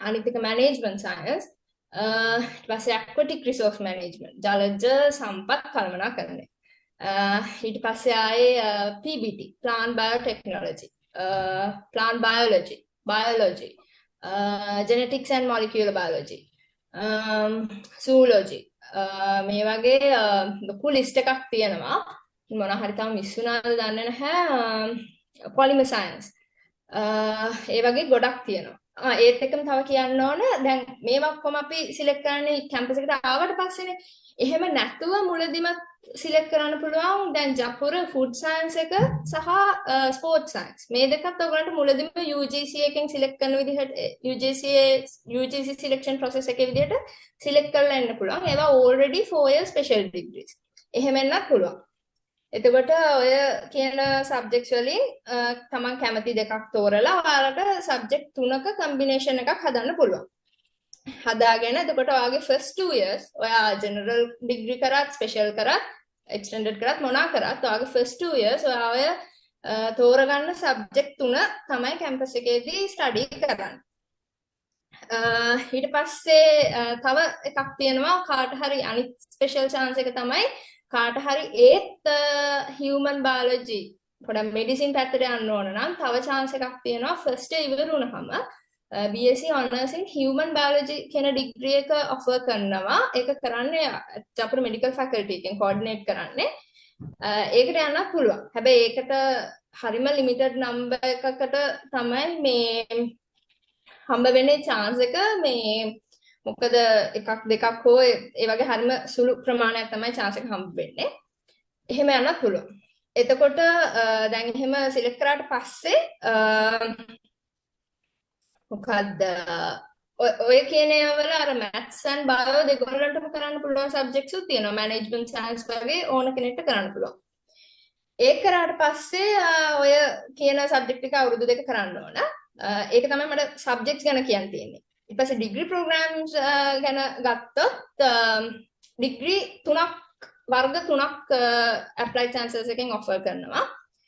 අනිත් එක management science. ඊට පස්සේ aquatic resource management. ජලජ සම්පත් කළමනාකරණය. ඊට පස්සේ ආයේ PBT plant biotechnology, plant biology, genetics and molecular biology. zoology මේ වගේ ලොකු ලිස්ට් එකක් තියෙනවා මොන හරි තම මිස් වුණාද දන්නේ නැහැ polymer science ඒ වගේ ගොඩක් තියෙනවා ඒත් එකම තව කියන්න ඕන දැන් මේවා කොහොම අපි සිලෙක්ට් කරන්නේ කැම්පස් එකට ආවට පස්සේනේ එහෙම නැතුව මුලදිම සිලෙක්ට් කරන්න පුළුවන් දැන් ජපුර ෆුඩ් සයන්ස් එක සහ ස්පෝර්ට්ස් සයන්ස් මේ දෙකත් ඔයගලන්ට මුලදිම UGC එකෙන් සිලෙක්ට් කරන විදිහට UGC සිලෙක්ෂන් process එකේ විදිහට සිලෙක්ට් කරලා එන්න පුළුවන් ඒවා already 4 year special degrees එහෙම වෙන්නත් පුළුවන් එතකොට ඔය කියන සබ්ජෙක්ට්ස් වලින් තමන් කැමති දෙකක් තෝරලා ඔයාලට සබ්ජෙක්ට් තුනක කම්බිනේෂන් එකක් හදන්න පුළුවන් හදාගෙන එතකොට ඔයාගේ first 2 years ඔයා general degree කරත් special කරත් extended කරත් මොනවා කරත් ඔයාගේ first 2 years ඔයා ඔය තෝරගන්න subject තුන තමයි campus එකේදී study කරන්නේ. ඊට පස්සේ තව එකක් තියෙනවා කාට හරි අනිත් special chance එක තමයි කාට හරි ඒත් human biology පොඩක් medicine පැත්තට යන්න ඕන නම් තව chance එකක් තියෙනවා first year ඉවර වුණාම BSc Honours in Human Biology කියන degree එක offer කරනවා. ඒක කරන්නේ අපේ medical faculty එකෙන් coordinate කරන්නේ. ඒකට යන්නත් පුළුවන්. හැබැයි ඒකට හරිම limited number එකකට තමයි මේ හම්බ වෙන්නේ chance එක මේ මොකද එකක් දෙකක් හෝ ඒ වගේ හරිම සුළු ප්‍රමාණයක් තමයි chance එක හම්බ වෙන්නේ. එහෙම යන්නත් පුළුවන්. එතකොට දැන් එහෙම select කරාට පස්සේ මොකද්ද ඔය කියන ඒවා වල අර maths and bio දෙගොල්ලන්ටම කරන්න පුළුවන් subjects උත් තියෙනවා management science වගේ ඕන කෙනෙක්ට කරන්න පුළුවන් ඒක කරාට පස්සේ ඔය කියන subject එක අවුරුදු දෙක කරන්න ඕන ඒක තමයි මට subjects ගැන කියන්න තියෙන්නේ ඊට පස්සේ degree programs ගැන ගත්තොත් degree තුනක් වර්ග තුනක් applied sciences එකෙන් offer කරනවා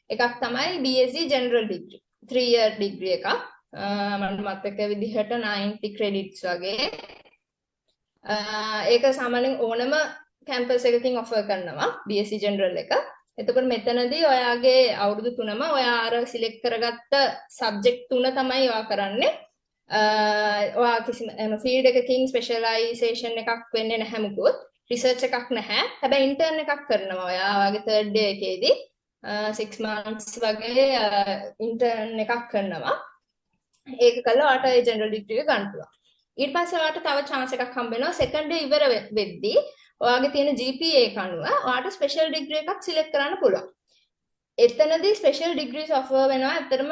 එකක් තමයි BSc general degree 3 year degree එකක් මට මතක විදිහට 90 credits වගේ ඒක සාමාන්‍යයෙන් ඕනම කැම්පස් එකකින් offer කරනවා BSc general එක. එතකොට මෙතනදී ඔයාගේ අවුරුදු 3ම ඔයා අර select කරගත්ත subject 3 තමයි ඔයා කරන්නේ. ඔයා කිසිම field එකකින් specialization එකක් වෙන්නේ නැහැ මුකුත්. research එකක් නැහැ. හැබැයි intern එකක් කරනවා ඔයා ඔයාගේ third year එකේදී. 6 months වගේ ඉන්ටර්න් එකක් කරනවා. ඒක කළා ඔයාට ඒ ජෙනරල් ඩිග්‍රී එක ගන්න පුළුවන්. ඊට පස්සේ ඔයාට තව chance එකක් හම්බ වෙනවා සෙකන්ඩ් ඉවර වෙද්දී ඔයාගේ තියෙන GPA එක අනුව ඔයාට ස්පෙෂල් ඩිග්‍රී එකක් සිලෙක්ට් කරන්න පුළුවන්. එතනදී ස්පෙෂල් ඩිග්‍රීස් ඔෆර් වෙනවා. ඇත්තටම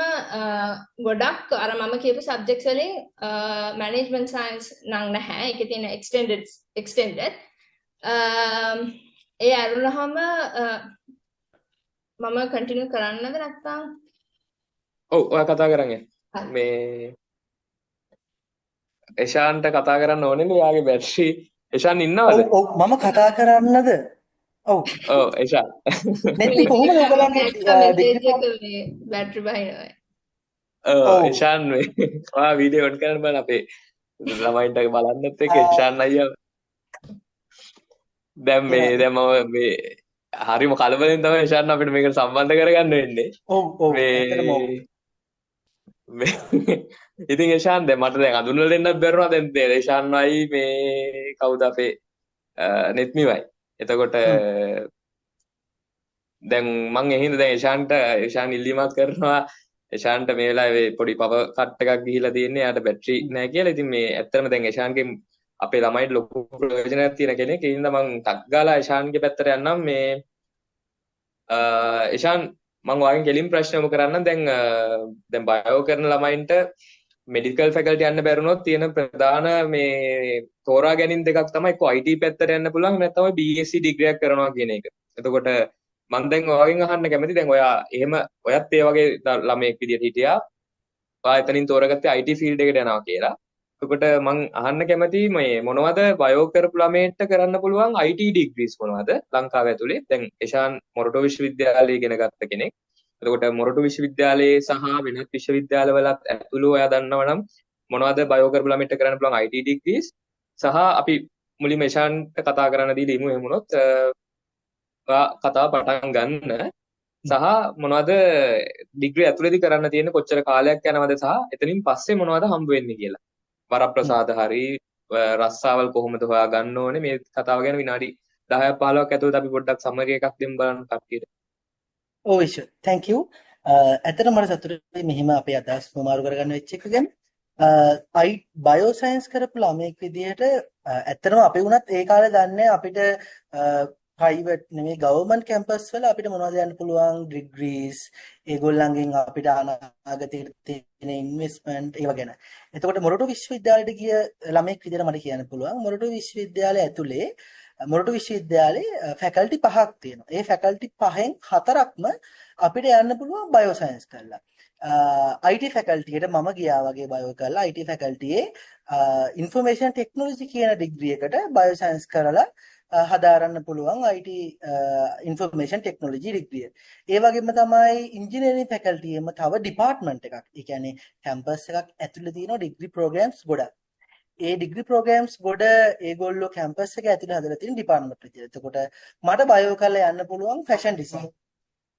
ගොඩක් අර මම කියපු සබ්ජෙක්ට්ස් වලින් මැනේජ්මන්ට් සයන්ස් නම් නැහැ. ඒකේ තියෙන එක්ස්ටෙන්ඩඩ් ඒ අරුණහම මම කන්ටිනියු කරන්නද නැත්නම් ඔව් ඔයා කතා කරන්නේ හරි. මේ එෂාන්ට කතා කරන්න ඕනේනේ යාගේ බැටරි එෂාන් ඉන්නවද? ඔව් මම කතා කරන්නද? ඔව් ඔව් එෂාන් නැති කොහොමද ඔයගලන්ගේ මෙසේජ් එක මේ බැටරි බහිනවා. ඔව් එෂාන් මේ ඔයා වීඩියෝ ඔන් කරන්න බෑ අපේ ළමයින්ට බලන්නත් එක්ක එෂාන් අයියා දැන් මම මේ හරිම කලබලෙන් තමයි එෂාන් අපිට මේකට සම්බන්ධ කරගන්න වෙන්නේ. ඔව් ඇත්තටම ඔව්. ඉතින් එෂාන් දැන් මට දැන් අඳුනලා දෙන්නත් බැරුණා දැන් එෂාන් වයි මේ කවුද අපේ නෙත්මිවයි. එතකොට දැන් මම එහිඳ දැන් එෂාන් ඉල්ලීමක් කරනවා එෂාන්ට මේ වෙලාවේ පොඩි පව කට් එකක් ගිහිලා තියෙන්නේ එයාට බැටරි නැහැ කියලා. ඉතින් මේ ඇත්තටම දැන් එෂාන්ගේ අපේ ළමයිට ලොකු ප්‍රයෝජනයක් තියෙන කෙනෙක්. ඒ හින්දා මම ටක් ගාලා එෂාන්ගේ පැත්තට යන්නම් මේ එෂාන් මම ඔයාගෙන් කෙලින් ප්‍රශ්න යොමු කරන්න දැන් බයෝ කරන ළමයින්ට මෙඩිකල් ෆැකල්ටි යන්න බැරුණොත් තියෙන ප්‍රධාන මේ තෝරා ගැනීම දෙකක් තමයි එක්ක IT පැත්තට යන්න පුළුවන් නැත්නම් BSc ඩිග්‍රී එකක් කරනවා කියන එක. එතකොට මම දැන් ඔයාගෙන් අහන්න කැමති දැන් ඔයා ඔයත් ඒ වගේ ළමයෙක් විදියට හිටියා. ඔයා එතනින් තෝරගත්තේ IT ෆීල්ඩ් එකට යනවා කියලා. එතකොට මම අහන්න කැමති මේ මොනවද බයෝ කරපු ළමයෙක්ට කරන්න පුළුවන් IT ඩිග්‍රීස් මොනවද ලංකාව ඇතුලේ? දැන් එෂාන් මොරටු විශ්වවිද්‍යාලයේ ඉගෙන ගත්ත කෙනෙක්. එතකොට මොරටු විශ්වවිද්‍යාලයේ සහ වෙනත් විශ්වවිද්‍යාලවලත් ඇතුළු ඔයා දන්නවනම් මොනවද බයෝ කරපු ළමයින්ට කරන්න පුළුවන් IT ඩිග්‍රීස් සහ අපි මුලින්ම එෂාන්ට කතා කරන්න දීලා ඉමු එහෙම වුණොත් ඔයා කතාව පටන් ගන්න සහ මොනවද ඩිග්‍රී ඇතුළේදී කරන්න තියෙන කොච්චර කාලයක් යනවද සහ එතනින් පස්සේ මොනවද හම්බ වෙන්නේ කියලා. වරප්‍රසාද හරි රස්සාවල් කොහොමද හොයා ගන්න ඕනේ මේ කතාව ගැන විනාඩි 10ක් 15ක් ඇතුළත අපි පොඩ්ඩක් සමරි එකක් දෙමු බලන්න කට්ටියට. ඔව් ඉෂර් thank you. ඇත්තට මට සතුටුයි මෙහිම අපේ අදහස් ප්‍රමාරු කරගන්න වෙච්ච එක ගැන. බයෝ සයන්ස් කරපු ළමයෙක් විදිහට ඇත්තටම අපි වුණත් ඒ කාලේ දන්නේ අපිට ප්‍රයිවට් නෙමෙයි ගවර්න්මන්ට් කැම්පස් වල අපිට මොනවද යන්න පුළුවන් ඩිග්‍රීස් ඒගොල්ලන්ගෙන් අපිට අනාගතයේ තියෙන ඉන්වෙස්ට්මන්ට් ඒව ගැන. එතකොට මොරටු විශ්වවිද්‍යාලයට ගිය ළමයෙක් විදිහට මට කියන්න පුළුවන් මොරටු විශ්වවිද්‍යාලය ඇතුලේ මොරටු විශ්වවිද්‍යාලේ ෆැකල්ටි 5ක් තියෙනවා. ඒ ෆැකල්ටි 5න් 4ක්ම අපිට යන්න පුළුවන් බයෝ සයන්ස් කරලා. IT ෆැකල්ටියට මම ගියා වගේ බයෝ කරලා IT ෆැකල්ටියේ ඉන්ෆර්මේෂන් ටෙක්නොලොජි කියන ඩිග්‍රී එකට බයෝ සයන්ස් කරලා හදාරන්න පුළුවන් IT ඉන්ෆර්මේෂන් ටෙක්නොලොජි ඩිග්‍රිය. ඒ වගේම තමයි ඉංජිනේරින් ෆැකල්ටියේම තව ඩිපාර්ට්මන්ට් එකක්. ඒ කියන්නේ කැම්පස් එකක් ඇතුළේ තියෙන ඩිග්‍රී ප්‍රෝග්‍රෑම්ස් ගොඩක්. ඒ ඩිග්‍රී ප්‍රෝග්‍රෑම්ස් ගොඩ ඒගොල්ලෝ කැම්පස් එක ඇතුළේ හදලා තියෙන ඩිපාර්ට්මන්ට් විදියට. එතකොට මට බයෝ කරලා යන්න පුළුවන් ෆැෂන් ඩිසයින්.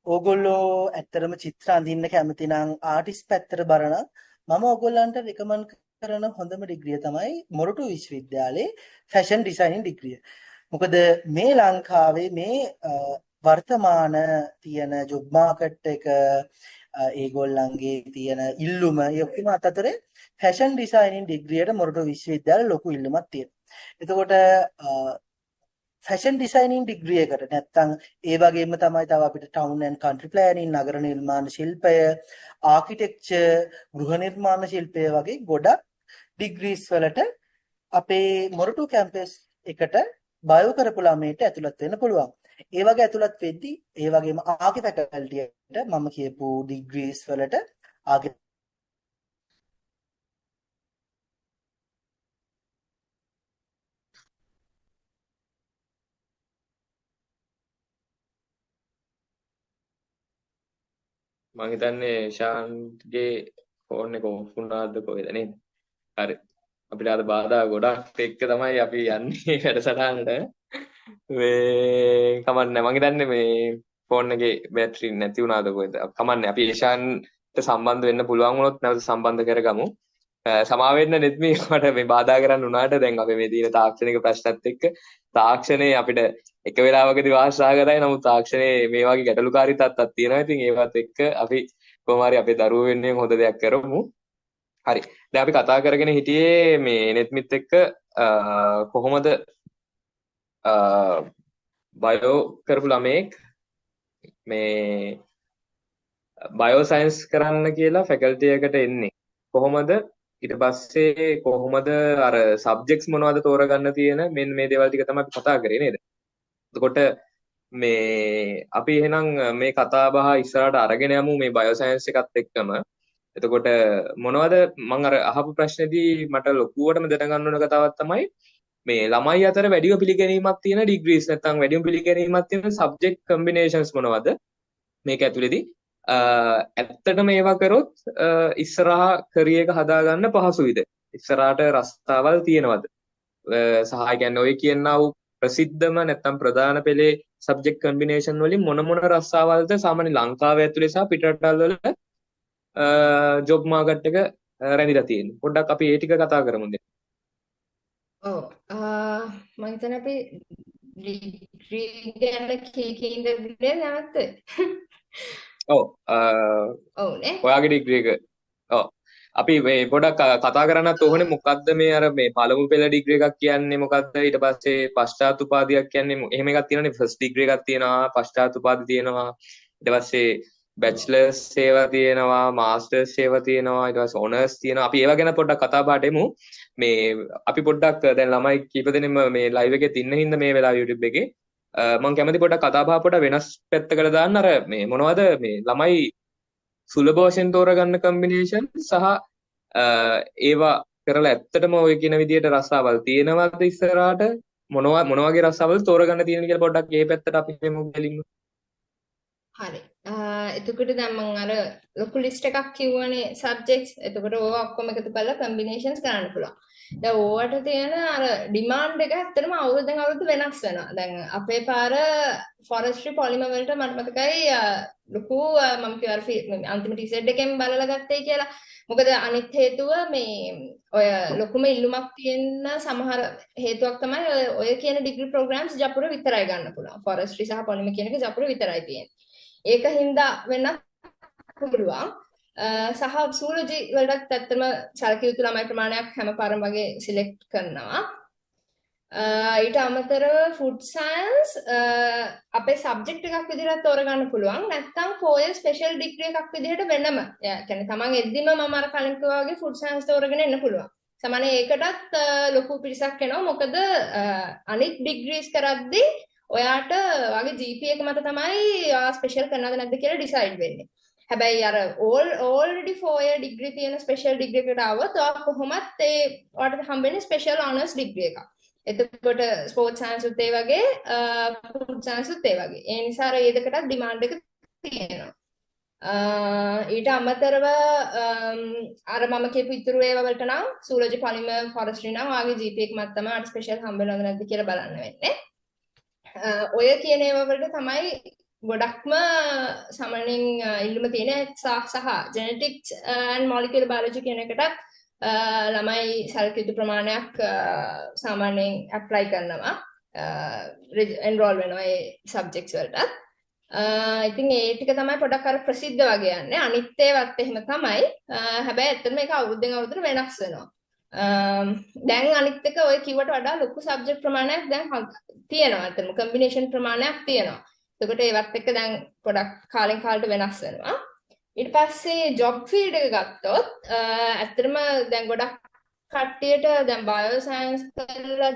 ඕගොල්ලෝ ඇත්තටම චිත්‍ර අඳින්න කැමති නම් ආටිස්ට් පැත්තට බර නම් මම ඕගොල්ලන්ට රෙකමන්ඩ් කරන හොඳම ඩිග්‍රිය තමයි මොරටු විශ්වවිද්‍යාලයේ ෆැෂන් ඩිසයිනින් ඩිග්‍රිය. මොකද මේ ලංකාවේ මේ වර්තමාන තියෙන ජොබ් මාකට් එක ඒගොල්ලන්ගේ තියෙන ඉල්ලුම ඒ ඔක්කොම අතරේ ෆැෂන් ඩිසයිනින් ඩිග්‍රියට මොරටු විශ්වවිද්‍යාලේ ලොකු ඉල්ලුමක් තියෙනවා. එතකොට ෆැෂන් ඩිසයිනින් ඩිග්‍රී එකට නැත්තම් ඒ වගේම තමයි තව අපිට ටවුන් ඇන්ඩ් කන්ට්‍රි ප්ලෑනින් නගර නිර්මාණ ශිල්පය ආකිටෙක්චර් ගෘහ නිර්මාණ ශිල්පය වගේ ගොඩක් ඩිග්‍රීස් වලට අපේ මොරටු කැම්පස් එකට බයෝ කරපු ළමයට ඇතුළත් වෙන්න පුළුවන්. ඒ වගේ ඇතුළත් වෙද්දී ඒ වගේම ආකි ෆැකල්ටියට මම කියපු ඩිග්‍රීස් වලට ආකි මම හිතන්නේ ශාන්ගේ ෆෝන් එක ඔෆ් වුණාද කොහෙද නේද? හරි. අපිට අද බාධා ගොඩක් එක්ක තමයි අපි යන්නේ වැඩසටහනට. මේ කමන්නේ මම හිතන්නේ මේ ෆෝන් එකේ බැටරි නැති වුණාද කොහෙද? කමන්නේ අපි ඊශාන්ට සම්බන්ධ වෙන්න පුළුවන් වුණොත් නැවත සම්බන්ධ කරගමු. සමා වෙන්න නෙත්මී මට මේ බාධා කරන්න උනාට දැන් අපි මේ තියෙන තාක්ෂණික ප්‍රශ්නත් එක්ක තාක්ෂණේ අපිට එක වෙලාවකදී වාසසහගතයි. නමුත් තාක්ෂණයේ මේ වගේ ගැටලුකාරී තත්ත්වයක් තියෙනවා. ඉතින් ඒවත් එක්ක අපි කොහොම හරි අපේ දරුවෝ වෙනුවෙන් හොඳ දෙයක් කරමු. හරි. දැන් අපි කතා කරගෙන හිටියේ මේ නෙත්මිත් එක්ක කොහොමද බයෝ කරපු ළමෙක් මේ බයෝ සයන්ස් කරන්න කියලා ෆැකල්ටි එකට එන්නේ. කොහොමද ඊට පස්සේ කොහොමද අර සබ්ජෙක්ට්ස් මොනවද තෝරගන්න තියෙන මෙන්න මේ දේවල් ටික තමයි අපි කතා කරේ නේද? එතකොට මේ අපි එහෙනම් මේ කතා බහ ඉස්සරහට අරගෙන යමු මේ බයෝ සයන්ස් එකත් එක්කම. එතකොට මොනවද මම අර අහපු ප්‍රශ්නේදී මට ලොකුවටම දැනගන්න ඕන කතාවක් තමයි මේ ළමයි අතර වැඩිම පිළිගැනීමක් තියෙන ඩිග්‍රීස් නැත්නම් වැඩිම පිළිගැනීමක් තියෙන සබ්ජෙක්ට් කම්බිනේෂන්ස් මොනවද මේක ඇතුලේදී ඇත්තටම ඒවා කරොත් ඉස්සරහා කරියර් එක හදාගන්න පහසුයිද ඉස්සරහට රස්තාවල් තියෙනවද සහ කියන්නේ ඔය කියනා වූ ප්‍රසිද්ධම නැත්නම් ප්‍රධාන පෙළේ සබ්ජෙක්ට් කම්බිනේෂන් වලින් මොන රස්සාවල්ද සාමාන්‍ය ලංකාවේ ඇතුලේ සහ පිටරටවල් වල ජොබ් මාකට් එක රැඳිලා තියෙන්නේ පොඩ්ඩක් අපි ඒ ටික කතා කරමු දැන් ඔව් මම හිතන්නේ අපි ඩිග්‍රී ගැන කීකින්ද නැවත ඔව් ඔව් නේ ඔයාගේ ඩිග්‍රී එක ඔව් අපි මේ පොඩක් කතා කරන්නත් ඕනේ මොකද්ද මේ අර මේ පළමු පෙළ ඩිග්‍රී එකක් කියන්නේ මොකද්ද ඊට පස්සේ පශ්චාත් උපාධියක් කියන්නේ එහෙම එකක් තියෙනවනේ ෆස්ට් ඩිග්‍රී එකක් තියෙනවා පශ්චාත් උපාධි තියෙනවා ඊට පස්සේ බැචලර්ස් ඒවා තියෙනවා මාස්ටර්ස් ඒවා තියෙනවා ඊට පස්සේ ඔනර්ස් තියෙනවා අපි ඒවා ගැන පොඩ්ඩක් කතා බහට එමු මේ අපි පොඩ්ඩක් දැන් ළමයි කීප දෙනෙක්ම මේ ලයිව් එකේ ඉන්න හින්දා මේ වෙලාව YouTube එකේ මම කැමති පොඩ්ඩක් කතා බහ පොඩ්ඩක් වෙනස් පැත්තකට දාන්න අර මේ මොනවද මේ ළමයි සුලභ වශයෙන් තෝරගන්න කම්බිනේෂන් සහ ඒවා කරලා ඇත්තටම ඔය කියන විදිහට රස්සාවල් තියෙනවද ඉස්සරහට මොන වගේ රස්සාවල් තෝරගන්න තියෙන කියලා පොඩ්ඩක් මේ පැත්තට අපි මෙමු බැලිමු. හරි. එතකොට දැන් මම අර ලොකු ලිස්ට් එකක් කිව්වනේ සබ්ජෙක්ට්ස්. එතකොට ඕවා ඔක්කොම එකතු කරලා කම්බිනේෂන්ස් කරන්න පුළුවන්. දැන් ඕවට තියෙන අර ඩිමාන්ඩ් එක ඇත්තටම අවුරුද්දෙන් අවුරුද්ද වෙනස් වෙනවා. දැන් අපේ පාර ෆොරෙස්ට්‍රි පොලිමර් වලට මට මතකයි ලොකු මම කිව්වා අන්තිම ටීසෙට් එකෙන් බලලා ගත්තේ කියලා. මොකද අනිත් හේතුව මේ ඔය ලොකුම ඉල්ලුමක් තියෙන සමහර හේතුවක් තමයි ඔය කියන ඩිග්‍රී ප්‍රෝග්‍රෑම්ස් ජපුර විතරයි ගන්න පුළුවන්. ෆොරෙස්ට්‍රි සහ පොලිමර් කියන එක ජපුර විතරයි තියෙන්නේ. ඒක හින්දා වෙනත් පුළුවන්. සහ සූලොජි වලටත් ඇත්තම සල්කිය යුතු ළමයි ප්‍රමාණයක් හැම පාරම වගේ සිලෙක්ට් කරනවා. ඊට අමතරව ෆුඩ් සයන්ස් අපේ සබ්ජෙක්ට් එකක් විදිහට තෝරගන්න පුළුවන්. නැත්නම් 4 year ස්පෙෂල් ඩිග්‍රී එකක් විදිහට වෙනම. يعني තමන් එද්දිම මම අර කලින් කිව්වා වගේ ෆුඩ් සයන්ස් තෝරගෙන එන්න පුළුවන්. සමහරවිට ඒකටත් ලොකු පිරිසක් එනවා. මොකද අනිත් ඩිග්‍රීස් කරද්දී ඔයාට වගේ GPA එක මත තමයි ඔයා ස්පෙෂල් කරනවද නැද්ද කියලා ඩිසයිඩ් වෙන්නේ. හැබැයි අර already 4 year degree තියෙන ස්පෙෂල් ඩිග්‍රී එකකට આવොත් ඔයා කොහොමත් ඒ ඔයාට හම්බෙන්නේ ස්පෙෂල් honors degree එකක්. එතකොට ස්පෝර්ට්ස් සයන්ස් උත් ඒ වගේ ෆුඩ් සයන්ස් උත් ඒ වගේ. ඒ නිසා අර ඒ දෙකටත් ඩිමාන්ඩ් එක තියෙනවා. ඊට අමතරව අර මම කියපු ඉතුරු ඒවා වලට නම් සූලොජි පොලිමර් ෆොරෙස්ට්‍රි නම් ඔයාගේ GPA එක මත තමයි අර ස්පෙෂල් හම්බෙනවද නැද්ද කියලා බලන්න වෙන්නේ. ඔය කියන ඒවා වලට තමයි ගොඩක්ම සාමාන්‍යයෙන් ඉල්ලුම තියෙන සහ ජෙනෙටික්ස් and molecular biology කියන එකටත් ළමයි සල්කියුතු ප්‍රමාණයක් සාමාන්‍යයෙන් ඇප්ලයි කරනවා එන්රෝල් වෙනවා ඒ සබ්ජෙක්ට්ස් වලට. ඉතින් ඒ ටික තමයි පොඩක් අර ප්‍රසිද්ධ වගේ යන්නේ. අනිත් ඒවාත් එහෙම තමයි. හැබැයි ඇත්තටම මේක අවුරුද්දෙන් අවුරුද්දට වෙනස් වෙනවා. දැන් අනිත් එක ඔය කිව්වට වඩා ලොකු සබ්ජෙක්ට් ප්‍රමාණයක් දැන් තියෙනවා. අතන කම්බිනේෂන් ප්‍රමාණයක් තියෙනවා. එතකොට ඒවත් එක්ක දැන් පොඩක් කාලෙන් කාලට වෙනස් වෙනවා. ඊට පස්සේ ජොබ් ෆීල්ඩ් එක ගත්තොත් ඇත්තටම දැන් ගොඩක් කට්ටියට දැන් බයෝ සයන්ස් කරලා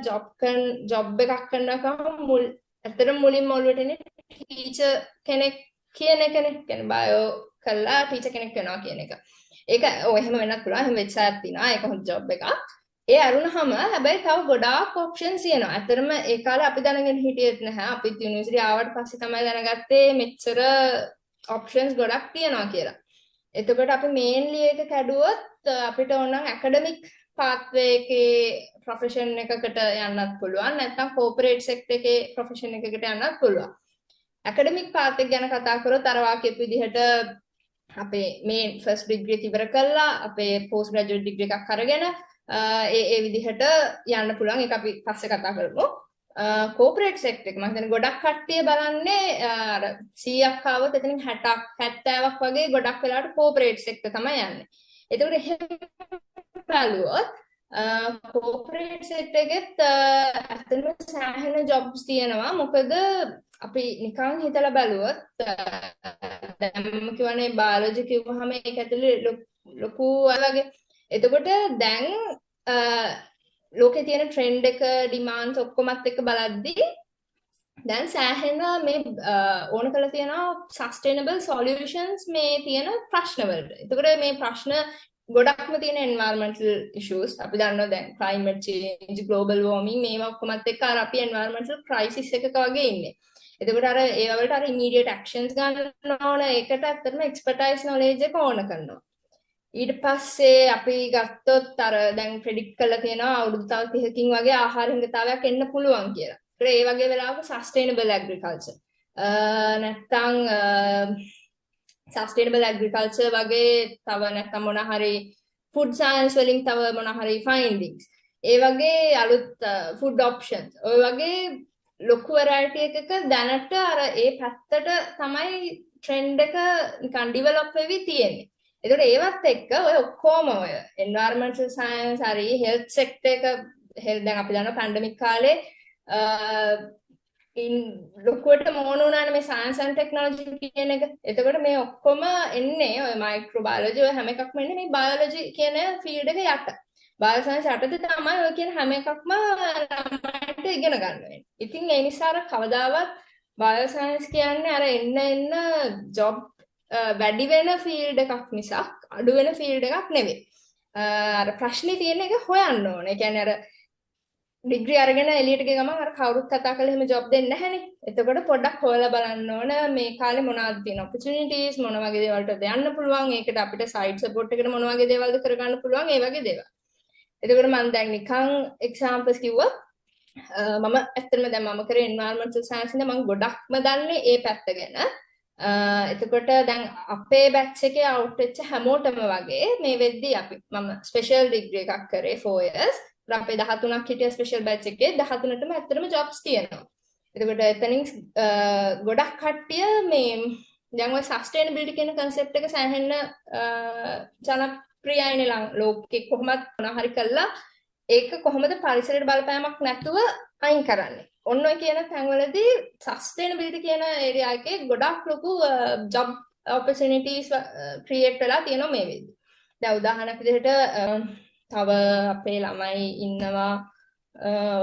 ජොබ් එකක් කරනකම් ඇත්තටම මුලින්ම ඔළුවට එන්නේ ටීචර් කෙනෙක් කියන එකනේ. කියන්නේ බයෝ කරලා ටීචර් කෙනෙක් වෙනවා කියන එක. ඒක ඔය එහෙම වෙන්නත් පුළුවන්. එහෙම වෙච්චායක් තියෙනවා. ඒක හොඳ ජොබ් එකක්. ඒ අරුණහම හැබැයි තව ගොඩාක් ඔප්ෂන්ස් තියෙනවා. ඇත්තටම ඒ කාලේ අපි දැනගෙන හිටියෙත් නැහැ. අපිත් යුනිවර්සිටි ආවට පස්සේ තමයි දැනගත්තේ මෙච්චර ඔප්ෂන්ස් ගොඩක් තියෙනවා කියලා. එතකොට අපි මේන්ලි ඒක කැඩුවොත් අපිට ඕන නම් ඇකඩමික් පාත්වේ එකේ ප්‍රොෆෙෂන් එකකට යන්නත් පුළුවන්. නැත්නම් කෝපරේට් සෙක්ටර් එකේ ප්‍රොෆෙෂන් එකකට යන්නත් පුළුවන්. ඇකඩමික් පාත් එක ගැන කතා කරොත් අර වාක්‍යප විදිහට අපේ මේන් ෆස්ට් ඩිග්‍රී එක ඉවර කළා අපේ පෝස්ට් ග්‍රැජුවේට් ඩිග්‍රී එකක් අරගෙන ඒ විදිහට යන්න පුළුවන්. ඒක අපි පස්සේ කතා කරමු. කෝපරේට් සෙක්ටර් එක මම හිතන්නේ ගොඩක් කට්ටිය බලන්නේ අර 100ක් ආවොත් එතනින් 60ක් 70ක් වගේ ගොඩක් වෙලාවට කෝපරේට් සෙක්ටර් තමයි යන්නේ. එතකොට එහෙම බලුවොත් කෝපරේට් සෙක්ටර් එකෙත් ඇත්තටම සෑහෙන ජොබ්ස් තියෙනවා. මොකද අපි නිකන් හිතලා බලුවොත් දැන් මම කියවනේ බයොලොජි කිව්වහම ඒක ඇතුලේ ලොකු වගේ. එතකොට දැන් ලෝකේ තියෙන ට්‍රෙන්ඩ් එක ඩිමාන්ඩ්ස් ඔක්කොමත් එක්ක බලද්දී දැන් සෑහෙන මේ ඕන කරලා තියෙනවා සස්ටේනබල් සොලියුෂන්ස් මේ තියෙන ප්‍රශ්න වලට. එතකොට මේ ප්‍රශ්න ගොඩක්ම තියෙන එන්වයරන්මන්ටල් ඉෂුස් අපි දන්නවා දැන් ක්ලයිමේට් චේන්ජ් ග්ලෝබල් වෝමින් මේවා ඔක්කොමත් එක්ක අර අපි එන්වයරන්මන්ටල් ක්‍රයිසිස් එකක වගේ ඉන්නේ. එතකොට අර ඒව වලට අර ඉමීඩියට් ඇක්ෂන්ස් ගන්න ඕන ඒකට ඇත්තටම එක්ස්පර්ටයිස් නොලෙජ් එක ඕන කරනවා. ඊට පස්සේ අපි ගත්තොත් අර දැන් ප්‍රෙඩික්ට් කරලා තියෙනවා අවුරුදු තව 30කින් වගේ ආහාර හිඟතාවයක් එන්න පුළුවන් කියලා. ඒත් ඒ වගේ වෙලාවක සස්ටේනබල් ඇග්‍රිකල්චර් නැත්තම් සස්ටේනබල් ඇග්‍රිකල්චර් වගේ තව නැත්තම් මොන හරි ෆුඩ් සයන්ස් වලින් තව මොන හරි ෆයින්ඩින්ග්ස් ඒ වගේ අලුත් ෆුඩ් ඔප්ෂන්ස් ඔය වගේ ලොකු වැරයිටි එකක දැනට අර ඒ පැත්තට තමයි ට්‍රෙන්ඩ් එක නිකන් ඩිවෙලොප් වෙවි තියෙන්නේ. ඒකට ඒවත් එක්ක ඔය ඔක්කොම ඔය එන්වයරන්මන්ටල් සයන්ස් හරි හෙල්ත් සෙක්ටර් එක දැන් අපි දන්නවා පැන්ඩමික් කාලේ ලොකුවට මොන වුණානේ මේ සයන්ස් ඇන්ඩ් ටෙක්නොලොජි කියන එක. එතකොට මේ ඔක්කොම එන්නේ ඔය මයික්‍රෝබයොලොජි ඔය හැම එකක්ම එන්නේ මේ බයොලොජි කියන ෆීල්ඩ් එක යට. බයෝ සයන්ස් යටතේ තමයි ඔය කියන හැම එකක්ම ළමයින්ට ඉගෙන ගන්න වෙන්නේ. ඉතින් ඒ නිසා අර කවදාවත් බයෝ සයන්ස් කියන්නේ අර එන්න ජොබ් වැඩි වෙන ෆීල්ඩ් එකක් මිසක් අඩු වෙන ෆීල්ඩ් එකක් නෙවෙයි. අර ප්‍රශ්නේ තියෙන එක හොයන්න ඕනේ. ඒ කියන්නේ අර ඩිග්‍රී අරගෙන එළියට ගිය ගමන් අර කවුරුත් කතා කළේ එහෙම ජොබ් දෙන්නේ නැහනේ. එතකොට පොඩ්ඩක් හොයලා බලන්න ඕන මේ කාලේ මොනවද තියෙන ඔපචුනිටිස් මොන වගේ දේවල්ටද යන්න පුළුවන්. ඒකට අපිට සයිඩ් සපෝට් එකට මොන වගේ දේවල්ද කරගන්න පුළුවන්. ඒ වගේ දේවල්. එතකොට මම දැන් නිකන් එක්සැම්පල්ස් කිව්වා. මම ඇත්තටම දැන් මම කරේ එන්වයරන්මන්ටල් සයන්ස් ඉඳන් මම ගොඩක්ම දන්නේ ඒ පැත්ත ගැන. එතකොට දැන් අපේ බැච් එකේ අවුට් වෙච්ච හැමෝටම වගේ මේ වෙද්දී මම ස්පෙෂල් ඩිග්‍රී එකක් කරේ 4 years. අපේ 13ක් හිටිය ස්පෙෂල් බැච් එකේ 13ටම ඇත්තටම ජොබ්ස් තියෙනවා. එතකොට එතනින් ගොඩක් කට්ටිය මේ දැන් ඔය සස්ටේනබිලිටි කියන concept එක සෑහෙන්න ජනප්‍රියයිනේ ලෝකෙ කොහොමද මොනවා හරි කළා ඒක කොහොමද පරිසරයට බලපෑමක් නැතුව අයින් කරන්නේ. ඔන්න ඔය කියන තැන්වලදී සස්ටේනබිලිටි කියන ඒරියා එකේ ගොඩක් ලොකු ජොබ් ඔපචුනිටිස් ක්‍රියේට් වෙලා තියෙනවා මේ වෙද්දී. දැන් උදාහරණයක් විදිහට තව අපේ ළමයි ඉන්නවා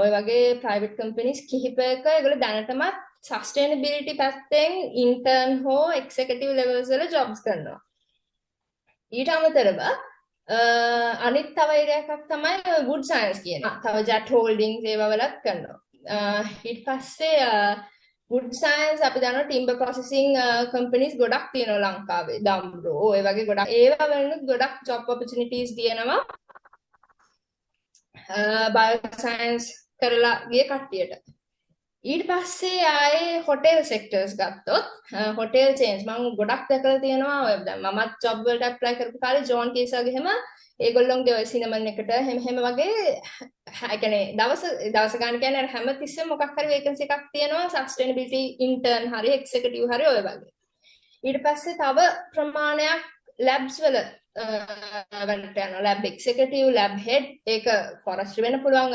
ඔය වගේ ප්‍රයිවට් කම්පැනිස් කිහිපයක ඒගොල්ලෝ දැනටමත් සස්ටේනබිලිටි පැත්තෙන් ඉන්ටර්න් හෝ එක්සිකියුටිව් ලෙවල්ස් වල ජොබ්ස් කරනවා. ඊට අමතරව අනිත් තව ඒරියා එකක් තමයි වුඩ් සයන්ස් කියන. තව ජැට් හෝල්ඩින්ග්ස් ඒවා වලත් කරනවා. ඊට පස්සේ වුඩ් සයන්ස් අපි දන්නවා ටිම්බර් ප්‍රොසෙසිං කම්පැනිස් ගොඩක් තියෙනවා ලංකාවේ. දම්රෝ ඔය වගේ ගොඩක් ඒවා වලින් ගොඩක් ජොබ් ඔපචුනිටිස් තියෙනවා. බයෝ සයන්ස් කරලා ගිය කට්ටියට. ඊට පස්සේ ආයේ හොටෙල් සෙක්ටර්ස් ගත්තොත් හොටෙල් චේන්ස් මම ගොඩක් දැකලා තියෙනවා. ඔය දැන් මමත් ජොබ් වලට ඇප්ලයි කරපු කාලේ ජෝන් කේස් වගේ හැම ඒගොල්ලෝගේ ඔය සිනමන් එකට හැම වගේ ඒ කියන්නේ දවස ගන්න කියන්නේ අර හැම තිස්සෙම මොකක් හරි වේකන්සි එකක් තියෙනවා සස්ටේනබිලිටි ඉන්ටර්න් හරි එක්සිකියුටිව් හරි ඔය වගේ. ඊට පස්සේ තව ප්‍රමාණයක් ලැබ්ස් වල වලට යනවා. ලැබ් එක්සිකියුටිව් ලැබ් හෙඩ් ඒක ෆොරස්ට්‍රි වෙන්න පුළුවන්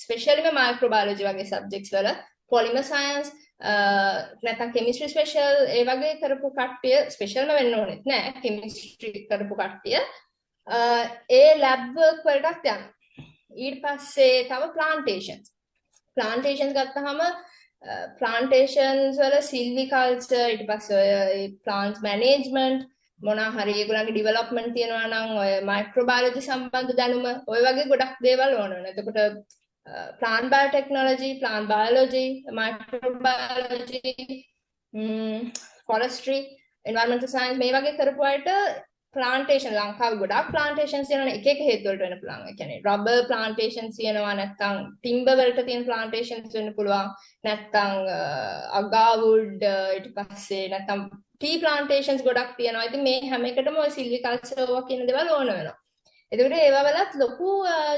ස්පෙෂලිම මයික්‍රෝබයොලොජි වගේ සබ්ජෙක්ට්ස් වල පොලිමර් සයන්ස් නැත්නම් කෙමිස්ට්‍රි ස්පෙෂල් ඒ වගේ කරපු කට්ටිය ස්පෙෂල්ම වෙන්න ඕනෙත් නෑ කෙමිස්ට්‍රි කරපු කට්ටිය ඒ ලැබ් වර්ක් වලටත් යනවා. ඊට පස්සේ තව ප්ලාන්ටේෂන්ස් ගත්තාම ප්ලාන්ටේෂන්ස් වල සිල්විකල්චර් ඊට පස්සේ ඔය ප්ලාන්ට්ස් මැනේජ්මන්ට් මොනවා හරි ඒගොල්ලන්ගේ ඩෙවලොප්මන්ට් තියෙනවා නම් ඔය මයික්‍රෝබයොලොජි සම්බන්ධ දැනුම ඔය වගේ ගොඩක් දේවල් ඕන වෙනවා. එතකොට plant biotechnology, plant biology, microbiology, forestry, environmental science මේ වගේ කරපු අයට plantation ලංකාවේ ගොඩක් plantations තියෙනවා. එක එක හේතු වලට වෙන්න පුළුවන්. ඒ කියන්නේ rubber plantations තියෙනවා නැත්නම් timber වලට තියෙන plantations වෙන්න පුළුවන්. නැත්නම් agar-wood ඊට පස්සේ නැත්නම් tea plantations ගොඩක් තියෙනවා. ඉතින් මේ හැම එකටම ඔය silviculture වගේ කියන දේවල් ඕන වෙනවා. එතකොට ඒවා වලත් ලොකු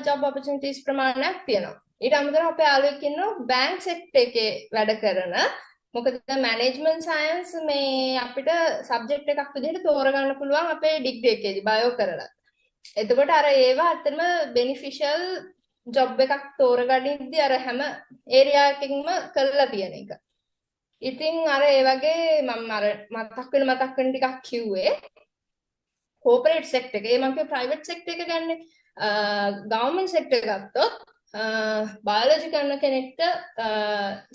job opportunities ප්‍රමාණයක් තියෙනවා. ඊට අමතරව අපේ යාළුවෙක් ඉන්නවා බැංක් සෙක්ටර් එකේ වැඩ කරන. මොකද මැනේජ්මන්ට් සයන්ස් මේ අපිට සබ්ජෙක්ට් එකක් විදිහට තෝරගන්න පුළුවන් අපේ ඩිග්‍රී එකේදී බයෝ කරලා. එතකොට අර ඒවා ඇත්තටම බෙනිෆිෂල් ජොබ් එකක් තෝරගනිද්දී අර හැම ඒරියා එකකින්ම කරලා තියෙන එක. ඉතින් අර ඒ වගේ මම අර මතක් වෙන ටිකක් කිව්වේ කෝපරේට් සෙක්ටර් එක. ඒ මම කිව්වේ ප්‍රයිවට් සෙක්ටර් එක ගන්න. ගවර්න්මන්ට් සෙක්ටර් ගත්තොත් බයොලොජි කරන කෙනෙක්ට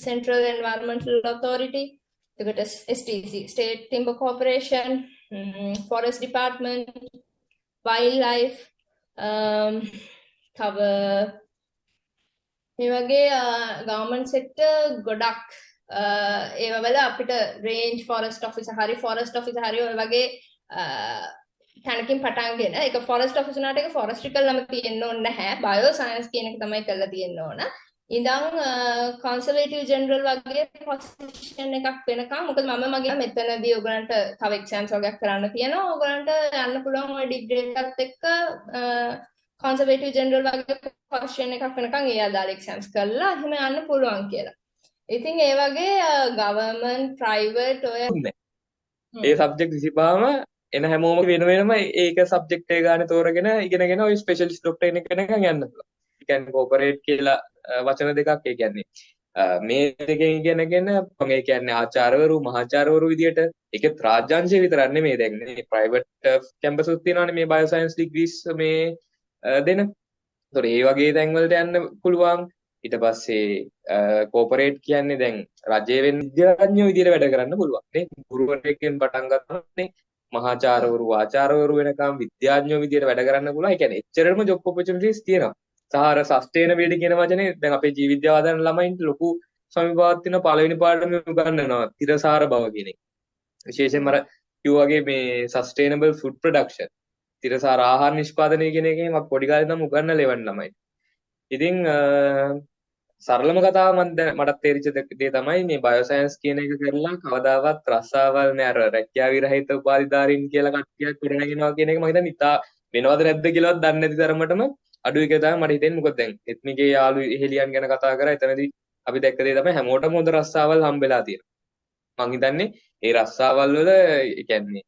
සෙන්ට්‍රල් එන්වයරන්මන්ටල් ඔතොරිටි, එතකොට STC state timber corporation, forest department, wildlife, තව මේ වගේ ගවර්න්මන්ට් සෙක්ටර් ගොඩක් ඒවවල අපිට රේන්ජ් ෆොරෙස්ට් ඔෆිසර් හරි ෆොරෙස්ට් ඔෆිසර් හරි ඔය වගේ තැනකින් පටන්ගෙන ඒක ෆොරෙස්ට් ඔෆිසර් උනාට ඒක ෆොරෙස්ට්‍රි කළාම තියෙන්න ඕනේ නැහැ. බයෝ සයන්ස් කියන එක තමයි කරලා තියෙන්න ඕන. ඉඳන් කන්සර්වේටිව් ජෙනරල් වගේ පොසිෂන් එකක් වෙනකම් මොකද මම මගේ මෙතනදී ඔයගලන්ට තව එක්සෑම්ස් වගේක් කරන්න තියෙනවා. ඔයගලන්ට යන්න පුළුවන් ඔය ඩිග්‍රී එකත් එක්ක කන්සර්වේටිව් ජෙනරල් වගේ පොසිෂන් එකක් වෙනකම් ඒ අදාළ එක්සෑම්ස් කරලා එහෙම යන්න පුළුවන් කියලා. ඉතින් ඒ වගේ ගවර්න්මන්ට් ප්‍රයිවට් ඔය ඒ සබ්ජෙක්ට් 25ම එන හැමෝම වෙන වෙනම ඒක සබ්ජෙක්ට් එක ගන්න තෝරගෙන ඉගෙනගෙන ඔය ස්පෙෂලිස්ට් ડોක්ටර් කෙනෙක්ගෙන් යන්න පුළුවන්. ඒ කියන්නේ කෝපරේට් කියලා වචන දෙකක් ඒ කියන්නේ මේ දෙකෙන් ඉගෙනගෙන මම ඒ කියන්නේ ආචාර්යවරු මහාචාර්යවරු විදියට ඒකත් රාජ්‍යාංශය විතරක් නෙමෙයි දැන් මේ ප්‍රයිවට් කැම්පස් උත් තියෙනවානේ මේ බයෝ සයන්ස් ඩිග්‍රීස් මේ දෙන. ඒතකොට ඒ වගේ තැන් වලට යන්න පුළුවන්. ඊට පස්සේ කෝපරේට් කියන්නේ දැන් රජයේ වෙන විද්‍යාඥයෝ විදියට වැඩ කරන්න පුළුවන් නේ. ගුරුවරයෙක්ගෙන් පටන් ගන්නනේ මහාචාර්යවරු ආචාර්යවරු වෙනකම් විද්‍යාඥයෝ විදියට වැඩ කරන්න පුළුවන්. ඒ කියන්නේ එච්චරම ජොබ් ඔපචුනිටිස් තියෙනවා. සහ අර සස්ටේනබිලිටි කියන වචනේ දැන් අපේ ජීව විද්‍යාව හදන ළමයින්ට ලොකු සමීපාවක් තියෙන පළවෙනි පාඩමේ උගන්වනවා තිරසාර බව කියන එක. විශේෂයෙන්ම අර කිව්වාගේ මේ සස්ටේනබල් ෆුඩ් ප්‍රොඩක්ෂන් තිරසාර ආහාර නිෂ්පාදනය කියන එකේ මම පොඩි කාලේ නම් උගන්වලා ලෙවන්න ළමයින්ට. ඉතින් සරලම කතාව මටත් තේරිච්ච දේ තමයි මේ බයෝ සයන්ස් කියන එක කරලා කවදාවත් රස්සාවල් නෑ අර රැකියා විරහිත උපාධිධාරීන් කියලා කට්ටියක් කරගෙනවා කියන එක මම හිතන්නේ ඉතා වෙනවද නැද්ද කියලාවත් දන්නේ නැති තරමටම අඩු එක තමයි මට හිතෙන්නේ. මොකද දැන් එත්නිකේ යාළු එහෙලියන් ගැන කතා කරා එතනදී අපි දැක්ක දේ තමයි හැමෝටම හොඳ රස්සාවල් හම්බෙලා තියෙනවා. මම හිතන්නේ ඒ රස්සාවල් වල ඒ කියන්නේ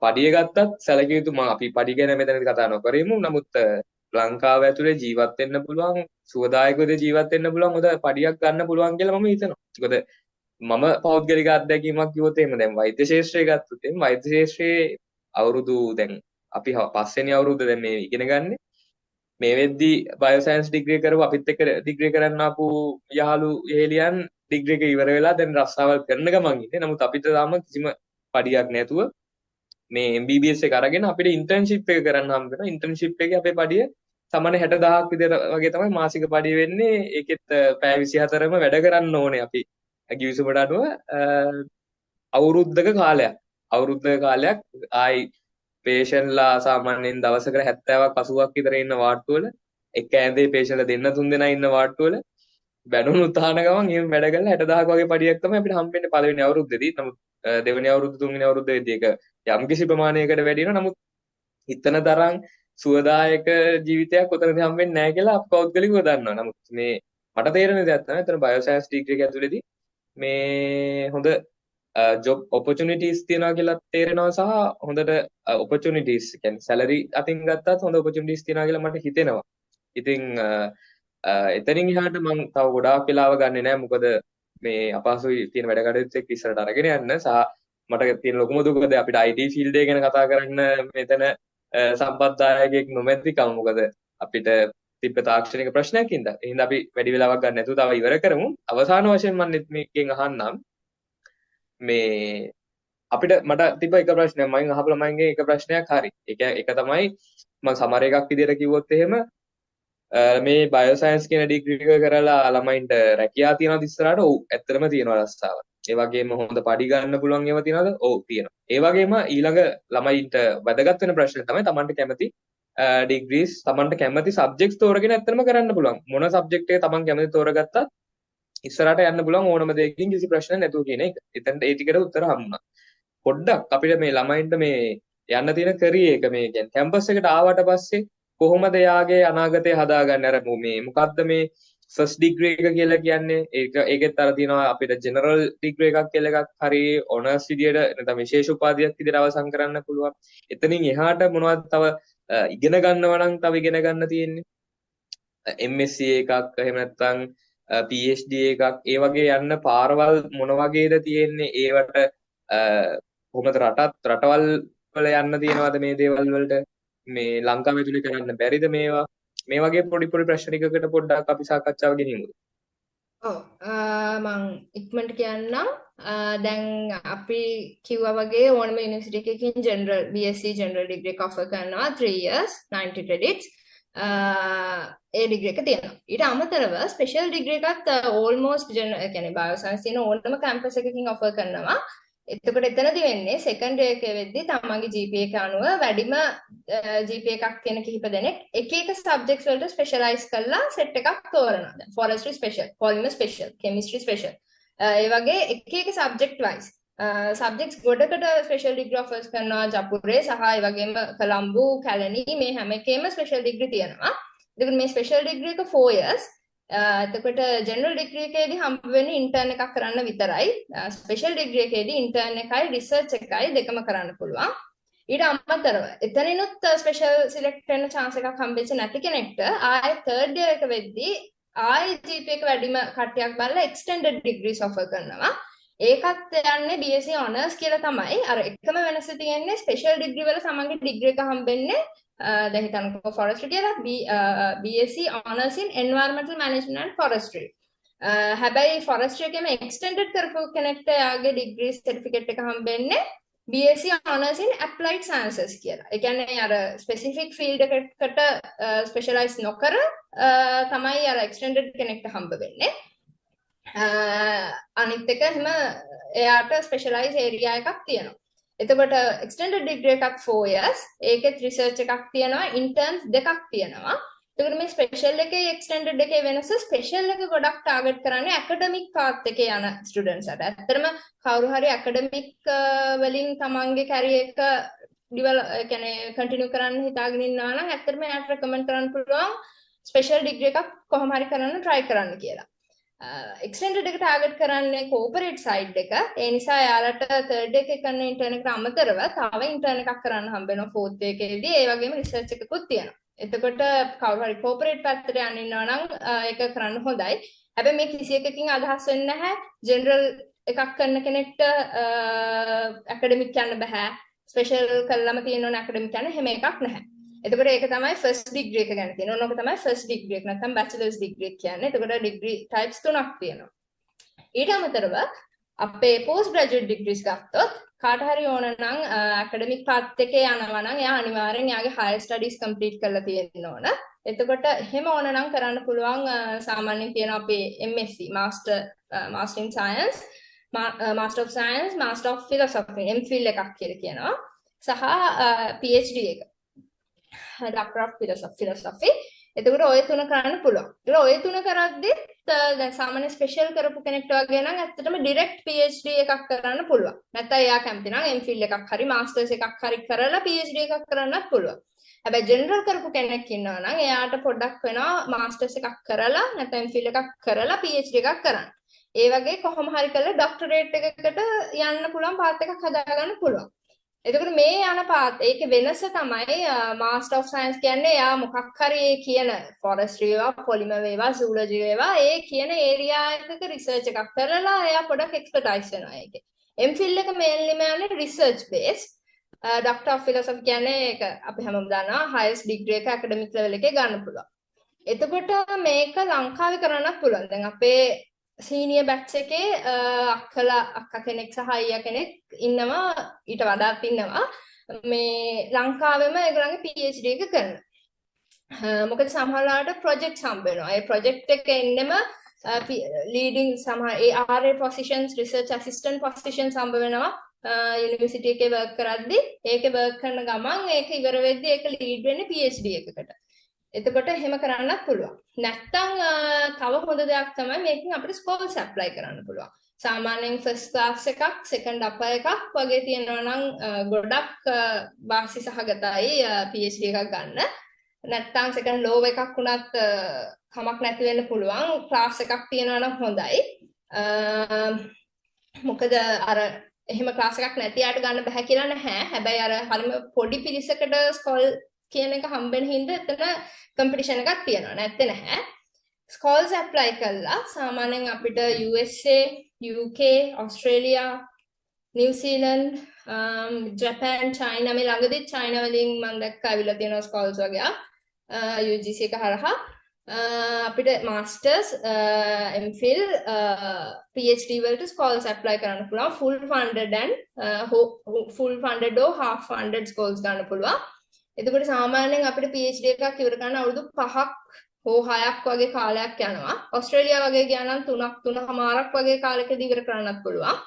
පඩිය ගත්තත් සැලකිය යුතු අපි පඩි ගැන මෙතනදී කතා නොකරමු. නමුත් ලංකාව ඇතුලේ ජීවත් වෙන්න පුළුවන් සුවදායකව ජීවත් වෙන්න පුළුවන් හොඳ පඩියක් ගන්න පුළුවන් කියලා මම හිතනවා. මොකද මම පෞද්ගලික අත්දැකීමක් කිව්වොත් එහෙම දැන් වෛද්‍ය ශාස්ත්‍රය ගත්තොත් එහෙම වෛද්‍ය ශාස්ත්‍රයේ අවුරුදු දැන් අපි පස්වෙනි අවුරුද්ද දැන් මේ ඉගෙන ගන්න. මේ වෙද්දි බයෝ සයන්ස් ඩිග්‍රී කරව අපිත් එක්ක ඩිග්‍රී කරන්න ආපු යහළු එහෙලියන් ඩිග්‍රී එක ඉවර වෙලා දැන් රස්සාවල් කරන ගමන් ඉන්නේ. නමුත් අපිට තාම කිසිම පඩියක් නැතුව මේ MBBS එක අරගෙන අපිට ඉන්ටර්න්ෂිප් එක කරන්න හම්බ වෙනවා. ඉන්ටර්න්ෂිප් එකේ අපේ පඩිය සාමාන්‍ය 60000ක් විතර වගේ තමයි මාසික පඩිය වෙන්නේ. ඒකෙත් පැය 24ම වැඩ කරන්න ඕනේ අපි. ගිවිසුමට අනුව අවුරුද්දක කාලයක් ආයි පේෂන්ලා සාමාන්‍යයෙන් දවසකට 70ක් 80ක් විතර ඉන්න වාට්ටුවල එක ඇඳේ පේෂන්ලා දෙන්න තුන් දෙනා ඉන්න වාට්ටුවල බැනුණු උතාන ගමන් එහෙම වැඩ කරලා 60000ක් වගේ පඩියක් තමයි අපිට හම්බෙන්නේ පළවෙනි අවුරුද්දේදී. නමුත් දෙවෙනි අවුරුද්ද තුන්වෙනි අවුරුද්දේදී ඒක යම්කිසි ප්‍රමාණයකට වැඩි වෙනවා. නමුත් හිතන තරම් සුවදායක ජීවිතයක් උතනදී හම්බෙන්නේ නැහැ කියලා අපි පෞද්ගලිකව දන්නවා. නමුත් මේ මට තේරෙන දෙයක් තමයි එතන බයෝ සයන්ස් ඩිග්‍රී එක ඇතුළේදී මේ හොඳ ජොබ් ඔපචුනිටිස් තියෙනවා කියලා තේරෙනවා සහ හොඳට ඔපචුනිටිස් කියන්නේ සැලරි අතින් ගත්තත් හොඳ ඔපචුනිටිස් තියෙනවා කියලා මට හිතෙනවා. ඉතින් එතනින් එහාට මම තව ගොඩාක් වෙලාව ගන්නෙ නැහැ. මොකද මේ අපහසුයි තියෙන වැඩ කටයුතු එක්ක ඉස්සරහට අරගෙන යන්න සහ මට තියෙන ලොකුම දුක අපිට IT ෆීල්ඩ් එක ගැන කතා කරන්න මෙතන සම්පත්දායකයෙක් නොමැතිකම. මොකද අපිට තිබ්බ තාක්ෂණික ප්‍රශ්නයක් ඉඳලා. එහෙනම් අපි වැඩි වෙලාවක් ගන්න නැතුව තව ඉවර කරමු. අවසාන වශයෙන් මම මේකෙන් අහන්නම් මේ අපිට මට තිබ්බ එක ප්‍රශ්නයක් මම අහපු ළමයින්ගේ එක ප්‍රශ්නයක් හරි. ඒක තමයි මම සමහර එකක් විදිහට කිව්වොත් එහෙම මේ බයෝ සයන්ස් කියන ඩිග්‍රී එක කරලා ළමයින්ට රැකියාව තියනවාද ඉස්සරහට? ඔව් ඇත්තටම තියෙනවා රස්සාව. ඒ වගේම හොඳ පඩි ගන්න පුළුවන් ඒවා තියනවාද? ඔව් තියෙනවා. ඒ වගේම ඊළඟ ළමයින්ට වැදගත් වෙන ප්‍රශ්නේ තමයි Tamanට කැමති ඩිග්‍රීස් Tamanට කැමති සබ්ජෙක්ට්ස් තෝරගෙන ඇත්තටම කරන්න පුළුවන්. මොන සබ්ජෙක්ට් එක Taman කැමති තෝරගත්තත් ඉස්සරහට යන්න පුළුවන් ඕනම දෙයකින් කිසි ප්‍රශ්නයක් නැතුව කියන එක. එතනට ඒ ටිකට උත්තර හම්බුණා. පොඩ්ඩක් අපිට මේ ළමයින්ට මේ යන්න තියෙන කරියර් එක මේ කියන්නේ කැම්පස් එකට ආවට පස්සේ කොහොමද යාගේ අනාගතය හදාගන්නේ? අර මේ මොකද්ද මේ ෆස්ට් ඩිග්‍රී එක කියලා කියන්නේ? ඒකෙත් අර තියෙනවා අපිට ජෙනරල් ඩිග්‍රී එකක් කියලා එකක්, හරි ඔනර්ස් විදියට නැත්නම් විශේෂ උපාධියක් විදියට අවසන් කරන්න පුළුවන්. එතනින් එහාට මොනවද තව ඉගෙන ගන්නවා නම් තව ඉගෙන ගන්න තියෙන්නේ? MSc එකක්, එහෙම නැත්නම් PhD එකක්, ඒ වගේ යන්න පාරවල් මොන වගේද තියෙන්නේ? ඒවට කොහොමද රටවල් වල යන්න තියෙනවද මේ දේවල් වලට? මේ ලංකාවේ තුල කරන්න බැරිද මේවා? මේ වගේ පොඩි ප්‍රශ්න ටිකකට පොඩ්ඩක් අපි සාකච්ඡාව ගෙනියමුද? ඔව් මම ඉක්මනට කියන්නම්. දැන් අපි කිව්වා වගේ ඕනම යුනිවර්සිටි එකකින් ජෙනරල් BSc ජෙනරල් ඩිග්‍රී එක ඔෆර් කරනවා 3 years 90 credits. ඒ ඩිග්‍රී එක තියෙනවා. ඊට අමතරව ස්පෙෂල් ඩිග්‍රී එකත් ඕල්මෝස්ට් කියන්නේ බයෝසයන්ස් තියෙන ඕනම කැම්පස් එකකින් ඔෆර් කරනවා. එතකොට එතනදි වෙන්නේ සෙකන්ඩ් ඉයර් එකේ වෙද්දි තමන්ගේ GPA එක අනුව වැඩිම GPA එකක් තියෙන කිහිප දෙනෙක් එක එක සබ්ජෙක්ට්ස් වලට ස්පෙෂලායිස් කරලා සෙට් එකක් තෝරනවා. දැන් forestry special, polymer special, chemistry special. ඒ වගේ එක එක සබ්ජෙක්ට් වයිස් සබ්ජෙක්ට්ස් ගොඩකට ස්පෙෂල් ඩිග්‍රී ඔෆර්ස් කරනවා. ජපුරේ සහ ඒ වගේම කොළඹ, කැලණි මේ හැම එකේම ස්පෙෂල් ඩිග්‍රී තියෙනවා. එතකොට මේ ස්පෙෂල් ඩිග්‍රී එක 4 years. එතකොට ජෙනරල් ඩිග්‍රී එකේදී හම්බ වෙන්නේ ඉන්ටර්න් එකක් කරන්න විතරයි. ස්පෙෂල් ඩිග්‍රී එකේදී ඉන්ටර්න් එකයි රිසර්ච් එකයි දෙකම කරන්න පුළුවන්. ඊට අමතරව එතනිනුත් ස්පෙෂල් සිලෙක්ට් වෙන්න chance එකක් හම්බෙච්ච නැති කෙනෙක්ට ආයෙ third year එක වෙද්දී ආයෙ GPA එක වැඩිම කට්ටියක් බලලා extended degrees offer කරනවා. ඒකත් යන්නේ BSc honors කියලා තමයි. අර එකම වෙනස තියෙන්නේ ස්පෙෂල් ඩිග්‍රී වල සමන්ගේ ඩිග්‍රී එක හම්බෙන්නේ දැන් හිතන්නකෝ forestry කියලා BSc honors in environmental management and forestry. හැබැයි forestry එකේම extended කරපු කෙනෙක්ට යාගේ degree certificate එක හම්බෙන්නේ BSc honors in applied sciences කියලා. ඒ කියන්නේ අර specific field එකකට specialize නොකර තමයි අර extended කෙනෙක්ට හම්බ වෙන්නේ. අනිත් එක එහෙම එයාට specialize area එකක් තියෙනවා. එතකොට extended degree එකක් 4 years. ඒකෙත් research එකක් තියෙනවා, interns දෙකක් තියෙනවා. එතකොට මේ special එකේ extended එකේ වෙනස special එක ගොඩක් target කරන්නේ academic path එකේ යන students අට. ඇත්තටම කවුරු හරි academic වලින් තමන්ගේ career එක කියන්නේ continue කරන්න හිතාගෙන ඉන්නවා නම් ඇත්තටම එයාට recommend කරන්න පුළුවන් special degree එකක් කොහොම හරි කරන්න try කරන්න කියලා. extended එක target කරන්නේ corporate side එක. ඒ නිසා යාලට third එක කරන intern එකට අමතරව තව intern එකක් කරන්න හම්බ වෙනවා fourth එකේදී. ඒ වගේම research එකකුත් තියෙනවා. එතකොට කවුරු හරි corporate පැත්තට යන්න ඉන්නවා නම් ඒක කරන්න හොඳයි. හැබැයි මේ කිසි එකකින් අදහස් වෙන්නේ නැහැ general එකක් කරන කෙනෙක්ට academic යන්න බෑ. special කළාම තියෙන ඕන academic යන්න හැම එකක් නැහැ. එතකොට ඒක තමයි first degree එක ගැන තියෙන. ඕනක තමයි first degree එක නැත්නම් bachelor's degree එක කියන්නේ. එතකොට degree types තුනක් තියෙනවා. ඊට අමතරව අපේ post graduate degrees ගත්තොත් කාට හරි ඕන නම් academic path එකේ යනවා නම් එයා අනිවාර්යෙන් එයාගේ higher studies complete කරලා තියෙන්න ඕන. එතකොට එහෙම ඕන නම් කරන්න පුළුවන් සාමාන්‍යයෙන් තියෙන අපේ MSc master in science, master of science, master of philosophy MPhil එකක් කියලා කියනවා. සහ PhD එක Doctor of Philosophy. එතකොට ඔය තුන කරන්න පුළුවන්. ඒතකොට ඔය තුන කරද්දිත් දැන් සාමාන්‍ය ස්පෙෂල් කරපු කෙනෙක්ට වගේ නම් ඇත්තටම ඩිරෙක්ට් PhD එකක් කරන්න පුළුවන්. නැත්නම් එයා කැමති නම් MPhil එකක් හරි මාස්ටර්ස් එකක් හරි කරලා PhD එකක් කරන්නත් පුළුවන්. හැබැයි ජෙනරල් කරපු කෙනෙක් ඉන්නවා නම් එයාට පොඩ්ඩක් වෙනවා මාස්ටර්ස් එකක් කරලා නැත්නම් MPhil එකක් කරලා PhD එකක් කරන්න. ඒ වගේ කොහොම හරි කරලා ડોක්ටරේට් එකකට යන්න පුළුවන් පාත් එකක් හදාගන්න පුළුවන්. එතකොට මේ යන පාත් ඒකේ වෙනස තමයි මාස්ටර් ඔෆ් සයන්ස් කියන්නේ එයා මොකක් හරි කියන ෆොරස්ට්‍රි වේවා පොලිමර් වේවා සූලොජි වේවා ඒ කියන ඒරියා එකක රිසර්ච් එකක් කරලා එයා පොඩක් එක්ස්පර්ටයිස් වෙනවා ඒකේ. MPhil එක මේන්ලිම යන්නේ research based. Doctor of Philosophy කියන්නේ ඒක අපි හැමෝම දන්නවා highest degree එක academic level එකේ ගන්න පුළුවන්. එතකොට මේක ලංකාවේ කරන්නත් පුළුවන්. දැන් අපේ සීනියර් බැච් එකේ අක්කා කෙනෙක් සහ අයියා කෙනෙක් ඉන්නවා ඊට වඩාත් ඉන්නවා මේ ලංකාවෙම ඒගොල්ලන්ගේ PhD එක කරනවා. මොකද සමහරවිට ප්‍රොජෙක්ට්ස් හම්බ වෙනවා. ඒ ප්‍රොජෙක්ට් එක එන්නෙම leading සමහර ARA positions, research assistant positions හම්බ වෙනවා. යුනිවර්සිටි එකේ work කරද්දී ඒකේ work කරන ගමන් ඒක ඉවර වෙද්දී ඒක lead වෙන්නේ PhD එකකට. එතකොට එහෙම කරන්නත් පුළුවන්. නැත්තම් තව හොඳ දෙයක් තමයි මේකෙන් අපිට ස්කෝලර්ස් ඇප්ලයි කරන්න පුළුවන්. සාමාන්‍යයෙන් ෆස්ට් ක්ලාස් එකක්, සෙකන්ඩ් අපර් එකක් වගේ තියෙනවා නම් ගොඩක් වාසි සහගතයි PhD එකක් ගන්න. නැත්නම් second low එකක් වුණත් කමක් නැති වෙන්න පුළුවන්. ක්ලාස් එකක් තියෙනවා නම් හොඳයි. මොකද අර එහෙම ක්ලාස් එකක් නැති අයට ගන්න බෑ කියලා නැහැ. හැබැයි අර හරිම පොඩි පිරිසකට ස්කෝල් කියන එක හම්බෙන හින්දා එතන කම්පිටිෂන් එකක් තියෙනවා. නැත්තේ නැහැ. ස්කෝල්ස් ඇප්ලයි කළා. සාමාන්‍යයෙන් අපිට USA, UK, Australia, New Zealand, Japan, China මේ ළඟදී China වලින් මම දැක්කා අවිලා තියෙනවා ස්කෝල්ස් වගේ. UGC එක හරහා අපිට masters, MPhil, PhD වලට scholars apply කරන්න පුළුවන්. full funded or half funded scholars ගන්න පුළුවන්. එතකොට සාමාන්‍යයෙන් අපිට PhD එකක් ඉවර කරන්න අවුරුදු 5ක් හෝ 6ක් වගේ කාලයක් යනවා. ඕස්ට්‍රේලියා වගේ ගියා නම් 3.5ක් වගේ කාලෙකදී ඉවර කරන්නත් පුළුවන්.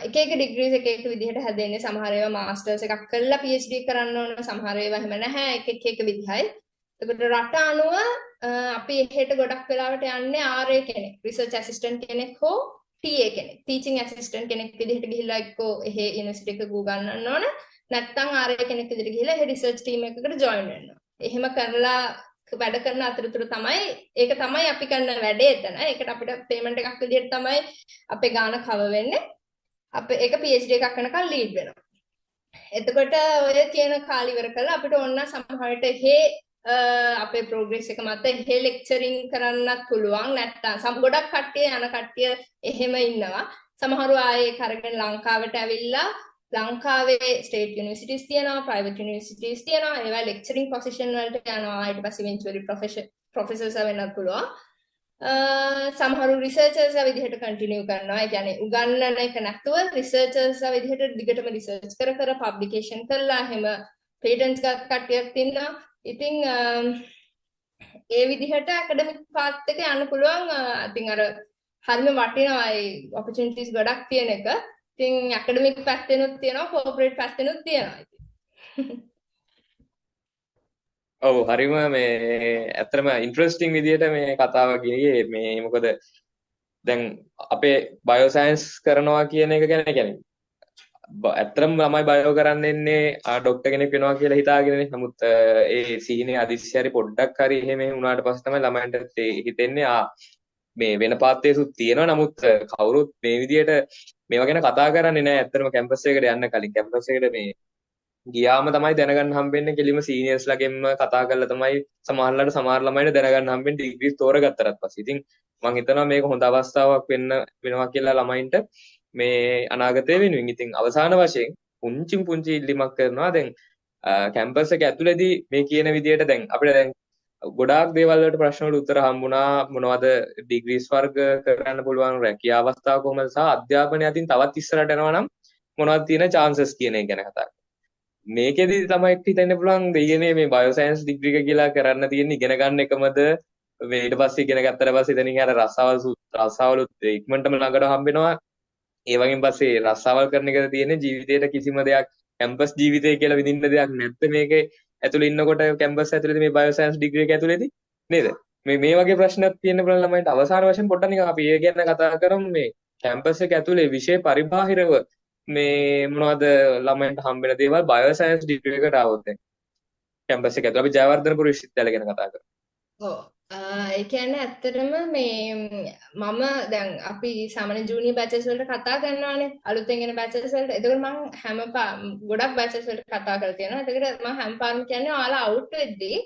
එක එක ඩිග්‍රීස් එක එක විදිහට හැදෙන්නේ. සමහර ඒවා මාස්ටර්ස් එකක් කරලා PhD කරන්න ඕන, සමහර ඒවා එහෙම නැහැ. එක විදිහයි. එතකොට රට අනුව අපි එහෙට ගොඩක් වෙලාවට යන්නේ RA කෙනෙක්, රිසර්ච් ඇසිස්ටන්ට් කෙනෙක් හෝ TA කෙනෙක්, ටීචින් ඇසිස්ටන්ට් කෙනෙක් විදිහට ගිහිල්ලා එක්කෝ එහෙ යුනිවර්සිටි එක ගන්නන්න ඕන. නැත්නම් RA කෙනෙක් විදිහට ගිහිල්ලා එහෙ රිසර්ච් ටීම් එකකට ජොයින් වෙන්න ඕන. එහෙම කරලා වැඩ කරන අතරතුර තමයි ඒක තමයි අපි කරන වැඩේ එතන. ඒකට අපිට පේමන්ට් එකක් විදිහට තමයි අපේ ගාන කවර් වෙන්නේ. අපේ ඒක PhD එකක් කරනකල් ලීඩ් වෙනවා. එතකොට ඔය කියන කාලය ඉවර කරලා අපිට ඕන සමහර විට එහෙ අපේ ප්‍රෝග්‍රස් එක මත එහෙ ලෙක්චරින් කරන්නත් පුළුවන්. නැත්නම් ගොඩක් කට්ටිය යන කට්ටිය එහෙම ඉන්නවා. සමහරව ආයේ කරගෙන ලංකාවට ඇවිල්ලා ලංකාවේ ස්ටේට් යුනිවර්සිටිස් තියෙනවා, ප්‍රයිවට් යුනිවර්සිටිස් තියෙනවා. ඒවා ලෙක්චරින් පොසිෂන් වලට යනවා. ඊට පස්සේ ඉවෙන්චුවලි ප්‍රොෆෙසර්ස් වෙන්නත් පුළුවන්. සමහරු රිසර්චර්ස් විදිහට කන්ටිනියු කරනවා. ඒ කියන්නේ උගන්වන එක නැතුව රිසර්චර්ස් විදිහට දිගටම රිසර්ච් කර පබ්ලිකේෂන් කරලා එහෙම පේටන්ට්ස් ගත් කට්ටියක් ඉන්නවා. ඉතින් ඒ විදිහට ඇකඩමික් පාත් එක යන්න පුළුවන්. ඉතින් අර හරිම වටිනවා ඒ ඔපචුනිටිස් ගොඩක් තියෙන එක. ඉතින් ඇකඩමික් පැත්තෙනුත් තියෙනවා, කෝපරේට් පැත්තෙනුත් තියෙනවා. ඔව් හරිම මේ ඇත්තටම ඉන්ටරෙස්ටිං විදියට මේ කතාව ගියේ. මේ මොකද දැන් අපේ බයෝ සයන්ස් කරනවා කියන එක ගැන කියන්නේ ඇත්තටම ළමයි බයෝ කරන්න එන්නේ ඩොක්ටර් කෙනෙක් වෙනවා කියලා හිතාගෙනනේ. නමුත් ඒ සීනේ අදිස්සි හරි පොඩ්ඩක් හරි එහෙම වුණාට පස්සේ තමයි ළමයින්ට හිතෙන්නේ මේ වෙන පාත්තේසුත් තියෙනවා. නමුත් කවුරුත් මේ විදියට මේවා ගැන කතා කරන්නේ නැහැ. ඇත්තටම කැම්පස් එකකට යන්න කලින් කැම්පස් එකට මේ ගියාම තමයි දැනගන්න හම්බෙන්නේ. කෙලිම සීනියර්ස්ලාගෙන්ම කතා කරලා තමයි සමහරලාට සමහර ළමයින්ට දැනගන්න හම්බෙන්නේ ඩිග්‍රීස් තෝරගත්තට පස්සේ. ඉතින් මම හිතනවා මේක හොඳ අවස්ථාවක් වෙනවා කියලා ළමයින්ට මේ අනාගතය වෙනුවෙන්. ඉතින් අවසාන වශයෙන් පුංචි ඉල්ලීමක් කරනවා. දැන් කැම්පස් එක ඇතුළේදී මේ කියන විදියට දැන් අපිට දැන් ගොඩාක් දේවල් වලට ප්‍රශ්න වලට උත්තර හම්බුණා. මොනවද ඩිග්‍රීස් වර්ග කරන්න පුළුවන්, රැකියා අවස්ථා කොහොමද, සහ අධ්‍යාපනය අතින් තවත් ඉස්සරහට යනවා නම් මොනවද තියෙන chances කියන එක ගැන කතා කරා. මේකෙදි තමයි හිතෙන්න පුළුවන් දෙයනේ මේ බයෝ සයන්ස් ඩිග්‍රී එක කියලා කරන්න තියෙන ඉගෙන ගන්න එකමද, මේ ඊට පස්සේ ඉගෙන ගත්තට පස්සේ එතනින් අර රස්සාවලුත් ඉක්මනටම ළඟට හම්බෙනවා. ඒ වගේම පස්සේ රස්සාවල් කරන එකද තියෙන්නේ. ජීවිතේට කිසිම දෙයක් කැම්පස් ජීවිතය කියලා විඳින්න දෙයක් නැත්te මේකේ ඇතුළේ ඉන්නකොට කැම්පස් ඇතුළේදී මේ බයෝ සයන්ස් ඩිග්‍රී එක ඇතුළේදී නේද මේ වගේ ප්‍රශ්නක් තියෙන්න පුළුවන් ළමයින්ට. අවසාන වශයෙන් පොඩ්ඩක් නිකන් අපි ඒ ගැන කතා කරමු. මේ කැම්පස් එක ඇතුළේ විෂය පරිබාහිරව මේ මොනවද ළමයින්ට හම්බෙන දේවල් බයෝ සයන්ස් ඩිග්‍රී එකට આવොත් දැන් කැම්පස් එක ඇතුළේ අපි ජයවර්ධනපුර විශ්වවිද්‍යාලය ගැන කතා කරමු. ඔව්. ඒ කියන්නේ ඇත්තටම මේ මම දැන් අපි සාමාන්‍ය ජූනියර් බැචස් වලට කතා කරනවානේ, අලුතෙන් එන බැචස් වලට. එතකොට මම ගොඩක් බැචස් වලට කතා කරලා තියෙනවා. එතකොට මම හැම පාරම කියන්නේ ඔයාලා අවුට් වෙද්දී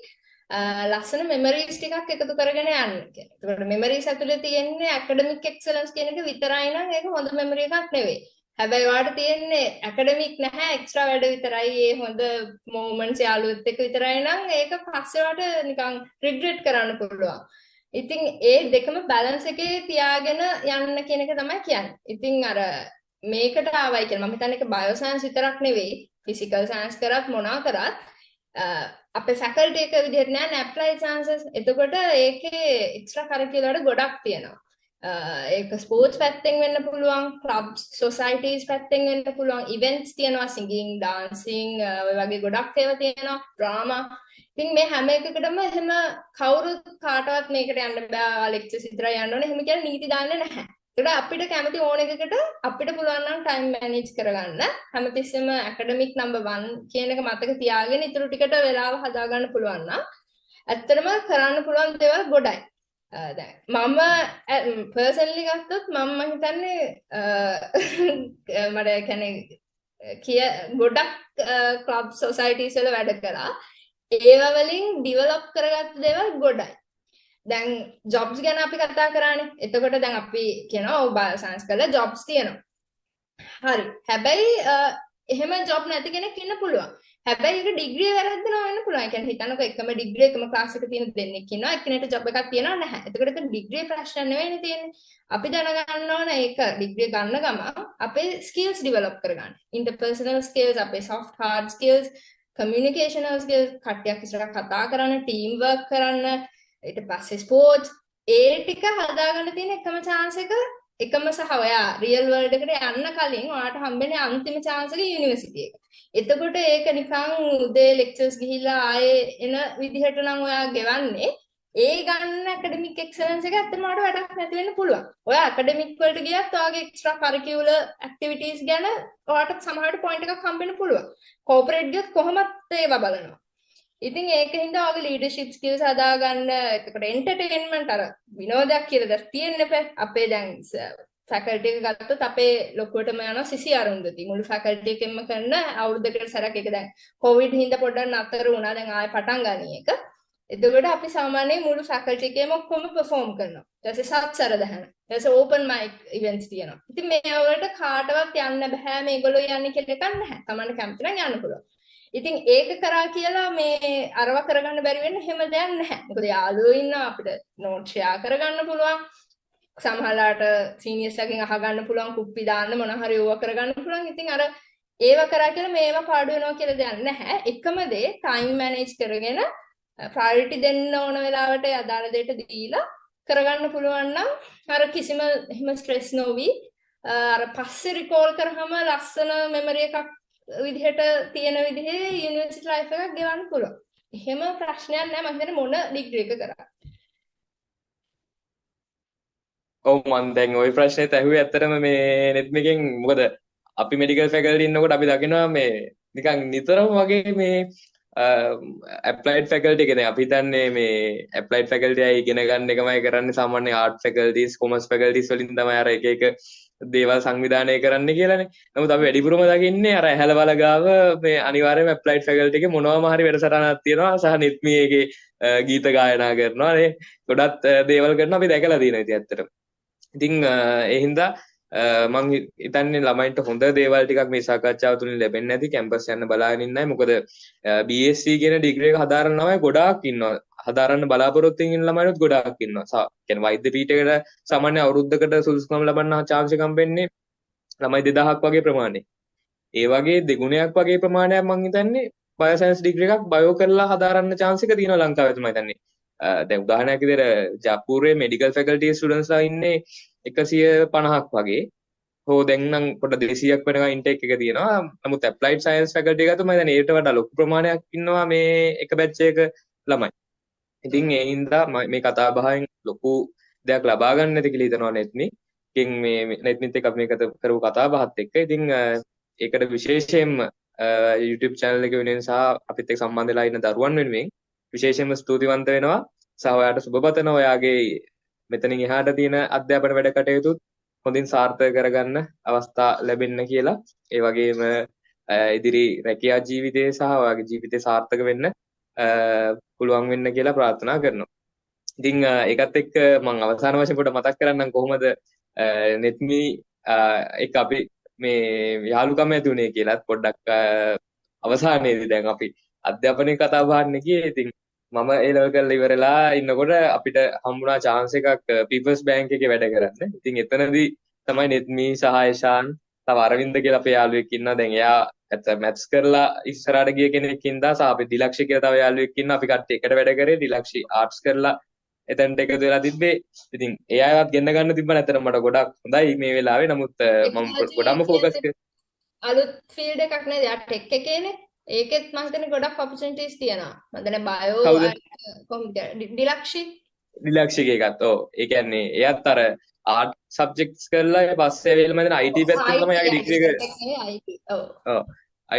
ලස්සන මෙමරීස් ටිකක් එකතු කරගෙන යන්න කියලා. එතකොට මෙමරීස් ඇතුලේ තියෙන්නේ ඇකඩමික් එක්සලන්ස් කියන එක විතරයි නම් ඒක හොඳ මෙමරි එකක් නෙවෙයි. හැබැයි ඔයාලට තියෙන්නේ ඇකඩමික් නැහැ, එක්ස්ට්‍රා වැඩ විතරයි. ඒ හොඳ මොමන්ට්ස් යාළුවොත් එක්ක විතරයි නම් ඒක පස්සේ ඔයාලට නිකන් රිග්‍රෙට් කරන්න පුළුවන්. ඉතින් ඒ දෙකම බැලන්ස් එකේ තියාගෙන යන්න කියන එක තමයි කියන්නේ. ඉතින් අර මේකට ආවයි කියලා මම හිතන්නේ ඒක බයෝ සයන්ස් විතරක් නෙවෙයි, ෆිසිකල් සයන්ස් කරත් මොනවා කරත් අපේ ෆැකල්ටි එක විදිහට නෑ ඇප්ලයි සයන්සස්. එතකොට ඒකේ එක්ස්ට්‍රා කරිකියුලර් ගොඩක් තියෙනවා. ඒක ස්පෝර්ට්ස් පැත්තෙන් වෙන්න පුළුවන්, ක්ලබ්ස් සොසයිටිස් පැත්තෙන් වෙන්න පුළුවන්, ඉවෙන්ට්ස් තියෙනවා, සිංගින්, ඩාන්සින්, ඔය වගේ ගොඩක් ඒවා තියෙනවා, ඩ්‍රාමා. ඉතින් මේ හැම එකකටම එහෙම කවුරුත් කාටවත් මේකට යන්න බෑ, ලෙක්චර්ස් විතරයි යන්න ඕනේ එහෙම කියලා නීති දාන්නේ නැහැ. ඒකට අපිට කැමති ඕන එකකට අපිට පුළුවන් නම් ටයිම් මැනේජ් කරගන්න හැමතිස්සෙම ඇකඩමික් නම්බර් 1 කියන එක මතක තියාගෙන ඉතුරු ටිකට වෙලාව හදාගන්න පුළුවන් නම් ඇත්තටම කරන්න පුළුවන් දේවල් ගොඩයි. දැන් මම පර්සනලි ගත්තොත් මම හිතන්නේ මට කියන්නේ ගොඩක් ක්ලබ් සොසයිටිස් වල වැඩ කරා. ඒව වලින් ඩිවලොප් කරගත්ත දේවල් ගොඩයි. දැන් ජොබ්ස් ගැන අපි කතා කරානේ. එතකොට දැන් අපි කියනවා ඔව් බයෝසයන්ස් කරලා ජොබ්ස් තියෙනවා. හරි. හැබැයි එහෙම ජොබ් නැති කෙනෙක් ඉන්න පුළුවන්. හැබැයි ඒක ඩිග්‍රිය වැරද්දනවා වෙන්න පුළුවන්. ඒ කියන්නේ හිතන්නකෝ එකම ඩිග්‍රී එකම ක්ලාස් එක තියෙන දෙන්නෙක් ඉන්නවා. එක්කෙනෙක්ට ජොබ් එකක් තියෙනවා නැහැ. එතකොට ඒක ඩිග්‍රී ප්‍රශ්න නෙවෙයිනේ තියෙන්නේ. අපි දැනගන්න ඕන ඒක ඩිග්‍රී ගන්න ගමන් අපේ ස්කිල්ස් ඩිවෙලොප් කරගන්න. ඉන්ටර්පර්සනල් ස්කිල්ස්, අපේ සොෆ්ට් හાર્ඩ් ස්කිල්ස්, කමියුනිකේෂනල් ස්කිල්ස්, කට්ටියක් ඉස්සරහ කතා කරන්න, ටීම් වර්ක් කරන්න, ඊට පස්සේ ස්පෝර්ට්ස් ඒ ටික හදාගන්න තියෙන එකම chance එක එකම සහ ඔයා රියල් වර්ල්ඩ් එකට යන්න කලින් ඔයාට හම්බෙන්නේ අන්තිම chance එක යුනිවර්සිටි එක. එතකොට ඒක නිකන් උදේ ලෙක්චර්ස් ගිහිල්ලා ආයේ එන විදිහට නම් ඔයා ගෙවන්නේ. ඒ ගන්න ඇකඩමික් එක්සලන්ස් එක ඇත්තටම ඔයාට වැඩක් නැති වෙන්න පුළුවන්. ඔයා ඇකඩමික් වලට ගියත් ඔයාගේ එක්ස්ට්‍රා කරිකියුලර් ඇක්ටිවිටීස් ගැන ඔයාට සමහරට පොයින්ට් එකක් හම්බෙන්න පුළුවන්. කෝපරේට් ගියත් කොහොමත් ඒව බලනවා. ඉතින් ඒකින්ද ඔයාගේ ලීඩර්ෂිප් ස්කිල්ස් හදාගන්න එතකොට එන්ටර්ටේන්මන්ට් අර විනෝදයක් කියලා දැන් තියෙන්න එපා. අපේ දැන් ෆැකල්ටි එක ගත්තොත් අපේ ලොකුවටම යනවා සිසි අරුන්දති. මුළු ෆැකල්ටි එකෙන්ම කරන අවුරුද්දකට සැරයක් ඒක දැන් කොවිඩ් හින්දා පොඩ්ඩක් නතර වුණා. දැන් ආයෙ පටන් ගනී එක. එතකොට අපි සාමාන්‍යයෙන් මුළු ෆැකල්ටි එකේම ඔක්කොම perform කරනවා. ඊට පස්සේ සත්සර දහන. ඊට පස්සේ open mic events තියෙනවා. ඉතින් මේ වලට කාටවත් යන්න බෑ මේගොල්ලෝ යන්නේ කියලා එකක් නැහැ. Tamanne කැමති නම් යන්න පුළුවන්. ඉතින් ඒක කරා කියලා මේ අරව කරගන්න බැරි වෙන්න හැම දෙයක් නැහැ. මොකද යාළුවෝ ඉන්නවා අපිට නෝට් ෂෙයා කරගන්න පුළුවන්. සමහරලාට සීනියර්ස් එකෙන් අහගන්න පුළුවන් කුප්පි දාන්න මොන හරි ඕවා කරගන්න පුළුවන්. ඉතින් අර ඒව කරා කියලා මේවා පාඩු වෙනවා කියලා දෙයක් නැහැ. එකම දේ ටයිම් මැනේජ් කරගෙන ප්‍රයොරිටි දෙන්න ඕන වෙලාවට අදාළ දෙයට දීලා කරගන්න පුළුවන් නම් අර කිසිම එහෙම ස්ට්‍රෙස් නොවි අර පස්සේ රිකෝල් කරාම ලස්සන මෙමරි එකක් විදිහට තියෙන විදිහේ යුනිවර්සිටි ලයිෆ් එකක් ගෙවන්න පුළුවන්. එහෙම ප්‍රශ්නයක් නැහැ මම හිතන්නේ මොන ඩිග්‍රී එක කරා. ඔව් මම දැන් ওই ප්‍රශ්නෙත් ඇහුවේ ඇත්තටම මේ නෙත්මිකෙන් මොකද අපි මෙඩිකල් ෆැකල්ටි ඉන්නකොට අපි දකිනවා මේ නිකන් නිතරම වගේ මේ ඇප්ලයිඩ් ෆැකල්ටි කියන්නේ අපි හිතන්නේ මේ ඇප්ලයිඩ් ෆැකල්ටි අය ඉගෙන ගන්න එකමයි කරන්නේ සාමාන්‍ය ආර්ට් ෆැකල්ටිස් කොමර්ස් ෆැකල්ටිස් වලින් තමයි අර එක එක දේවල් සංවිධානය කරන්න කියලානේ. නමුත් අපි වැඩිපුරම දකින්නේ අර ඇහැල වල ගාව මේ අනිවාර්යයෙන්ම ඇප්ලයිඩ් ෆැකල්ටි එකේ මොනවාම හරි වැඩසටහනක් තියෙනවා සහ නිත්මී එකේ ගීත ගායනා කරනවා නේ. ගොඩක් දේවල් කරනවා අපි දැකලා තියෙනවා ඉතින් ඇත්තටම. ඉතින් ඒ හින්දා මම හිතන්නේ ළමයින්ට හොඳ දේවල් ටිකක් මේ සාකච්ඡාව තුලින් ලැබෙන්නේ නැති කැම්පස් යන්න බලාගෙන ඉන්නයි. මොකද BSc කියන ඩිග්‍රී එක හදාරන ළමයි ගොඩාක් ඉන්නවා. හදාරන්න බලාපොරොත්තු වෙන ළමයිනුත් ගොඩාක් ඉන්නවා. කියන්නේ වෛද්‍ය පීඨයකට සාමාන්‍ය අවුරුද්දකට සුදුසුකම් ලබන්න chance එකක් හම්බෙන්නේ ළමයි 2000ක් වගේ ප්‍රමාණයක්. ඒ වගේ දෙගුණයක් වගේ ප්‍රමාණයක් මම හිතන්නේ බයෝසයන්ස් ඩිග්‍රී එකක් බයෝ කරලා හදාරන්න chance එක තියෙනවා ලංකාවේ තමයි හිතන්නේ. දැන් උදාහරණයක් විදිහට ජාපුරේ මෙඩිකල් ෆැකල්ටි ස්ටුඩන්ට්ස්ලා ඉන්නේ 150ක් වගේ. හෝ දැන් නම් පොඩ 200ක් වෙනකන් ඉන්ටේක් එක තියෙනවා. නමුත් ඇප්ලයිඩ් සයන්ස් ෆැකල්ටි එක තමයි දැන් ඊට වඩා ලොකු ප්‍රමාණයක් ඉන්නවා මේ එක බැච් එක ළමයි. ඉතින් ඒ හින්දා මේ කතා බහෙන් ලොකු දෙයක් ලබා ගන්න නැති කියලා හිතනවා නෙත්නි. ඉතින් මේ නෙත්නිත් එක්ක අපි මේක කරපු කතා බහත් එක්ක ඉතින් ඒකට විශේෂයෙන්ම YouTube channel එක වෙනුවෙන් සහ අපිත් එක්ක සම්බන්ධ වෙලා ඉන්න දරුවන් වෙනුවෙන් විශේෂයෙන්ම ස්තුතිවන්ත වෙනවා. සහ ඔයාට සුබ පතනවා ඔයාගේ මෙතනින් එහාට තියෙන අධ්‍යාපන වැඩ කටයුතු හොඳින් සාර්ථක කරගන්න අවස්ථා ලැබෙන්න කියලා. ඒ වගේම ඉදිරි රැකියා ජීවිතය සහ ඔයාගේ ජීවිතය සාර්ථක වෙන්න පුළුවන් වෙන්න කියලා ප්‍රාර්ථනා කරනවා. ඉතින් ඒකත් එක්ක මම අවසාන වශයෙන් පොඩ්ඩක් මතක් කරන්නම් කොහොමද නෙත්මි එක අපි මේ යාළුකම ඇති උනේ කියලාත් පොඩ්ඩක් අවසානයේදී දැන් අපි අධ්‍යාපනයේ කතා බහන්න ගියේ. ඉතින් මම ඒ ලෙවල් කරලා ඉවරලා ඉන්නකොට අපිට හම්බුණා chance එකක් People's Bank එකේ වැඩ කරන්න. ඉතින් එතනදී තමයි නෙත්මි සහ යෂාන් තව අරවින්ද කියලා අපේ යාළුවෙක් ඉන්නවා. දැන් එයා මැත්ස් කරලා ඉස්සරහට ගිය කෙනෙක් ඉඳලා සහ අපි දිලක්ෂි කියලා තව යාළුවෙක් ඉන්නවා. අපි කට්ටිය එකට වැඩ කරේ. දිලක්ෂි ආර්ට්ස් කරලා එතනට එකතු වෙලා තිබ්බේ. ඉතින් ඒ අයවත් ගෙන්න ගන්න තිබ්බ නැතරම මට ගොඩක් හොඳයි මේ වෙලාවේ. නමුත් මම ගොඩක්ම ફોකස් කරේ අලුත් ෆීල්ඩ් එකක් නේද? යා ටෙක් එකේනේ. ඒකෙත් මම හිතන්නේ ගොඩක් ඔපචුනිටිස් තියෙනවා. මම දැන් බයෝ කොහොමද? දිලක්ෂි ඩිලක්ෂික එකත්. ඔව්. ඒ කියන්නේ එයත් අර ආර්ට් සබ්ජෙක්ට්ස් කරලා ඊට පස්සේ ඇවිල්ලා මම IT පැත්තෙන් තමයි යාගේ ඩිග්‍රී එක. ඔව්.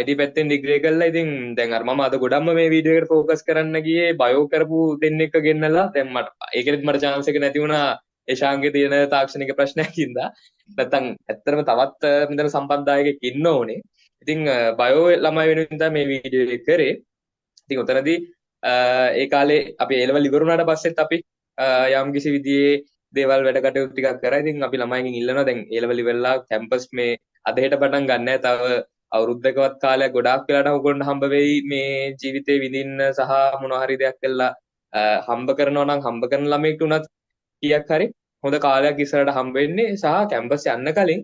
IT පැත්තෙන් ඩිග්‍රී කරලා ඉතින් දැන් අර මම අද ගොඩක්ම මේ වීඩියෝ එකට ફોකස් කරන්න ගියේ බයෝ කරපු දෙන්නෙක්ව ගෙන්නලා දැන් ඒකෙත් මට chance එක නැති වුණා ඒෂාන්ගේ තියෙන තාක්ෂණික ප්‍රශ්නයක් හින්දා. නැත්තම් ඇත්තටම තවත් මෙතන සම්බන්ධායකෙක් ඉන්න ඕනේ. ඉතින් බයෝ ළමයි වෙනුවෙන් තමයි මේ වීඩියෝ එක කරේ. ඉතින් උතනදී ඒ කාලේ අපි A level ඉවර වුණාට පස්සෙත් අපි යම් කිසි විදිහේ දේවල් වැඩ කටයුතු ටිකක් කරා. ඉතින් අපි ළමයින්ගෙන් ඉල්ලනවා දැන් A level ඉවරලා කැම්පස් මේ අද හෙට පටන් ගන්න නැහැ. තව අවුරුද්දකවත් කාලයක් ගොඩාක් වෙලාට ඔයගොල්ලන්ට හම්බ වෙයි මේ ජීවිතේ විඳින්න සහ මොනවා හරි දෙයක් කළා හම්බ කරනවා නම් හම්බ කරන ළමයෙක්ට උනත් කීයක් හරි හොඳ කාලයක් ඉස්සරහට හම්බ වෙන්නේ සහ කැම්පස් යන්න කලින්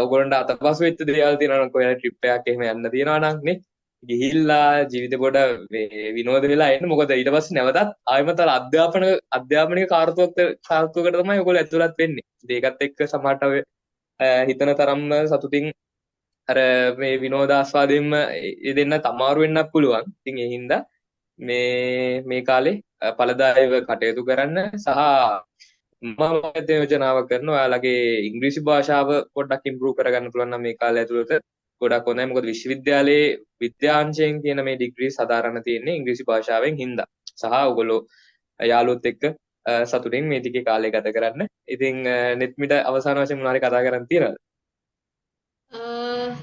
ඔයගොල්ලන්ට අතපසු වෙච්ච දේවල් තියෙනවා නම් කොහෙද ට්‍රිප් එකක් එහෙම යන්න තියෙනවා නම් නේ ගිහිල්ලා ජීවිතේ පොඩ විනෝද වෙලා එන්න. මොකද ඊට පස්සේ නැවතත් ආයෙමත් අර අධ්‍යාපනික කාර්යත්වයකට තමයි ඔයගොල්ලෝ ඇතුළත් වෙන්නේ. ඒකත් එක්ක සමහරට හිතන තරම්ම සතුටින් අර මේ විනෝදාස්වාදයෙන්ම යෙදෙන්න තමාරු වෙන්නත් පුළුවන්. ඉතින් ඒ හින්දා මේ කාලේ ඵලදායීව කටයුතු කරන්න සහ මම යෝජනාවක් කරනවා ඔයාලගේ ඉංග්‍රීසි භාෂාව පොඩ්ඩක් ඉම්ප්‍රූව් කරගන්න පුළුවන් නම් මේ කාලය ඇතුළත ගොඩක් හොඳයි. මොකද විශ්වවිද්‍යාලයේ විද්‍යාංශයෙන් කියන මේ ඩිග්‍රී සාධාරණ තියෙන්නේ ඉංග්‍රීසි භාෂාවෙන් හින්දා. සහ ඔයගොල්ලෝ යාළුවොත් එක්ක සතුටින් මේ ටිකේ කාලය ගත කරන්න. ඉතින් නෙත්මිට අවසාන වශයෙන් මොනවා හරි කතා කරන්න තියනවද?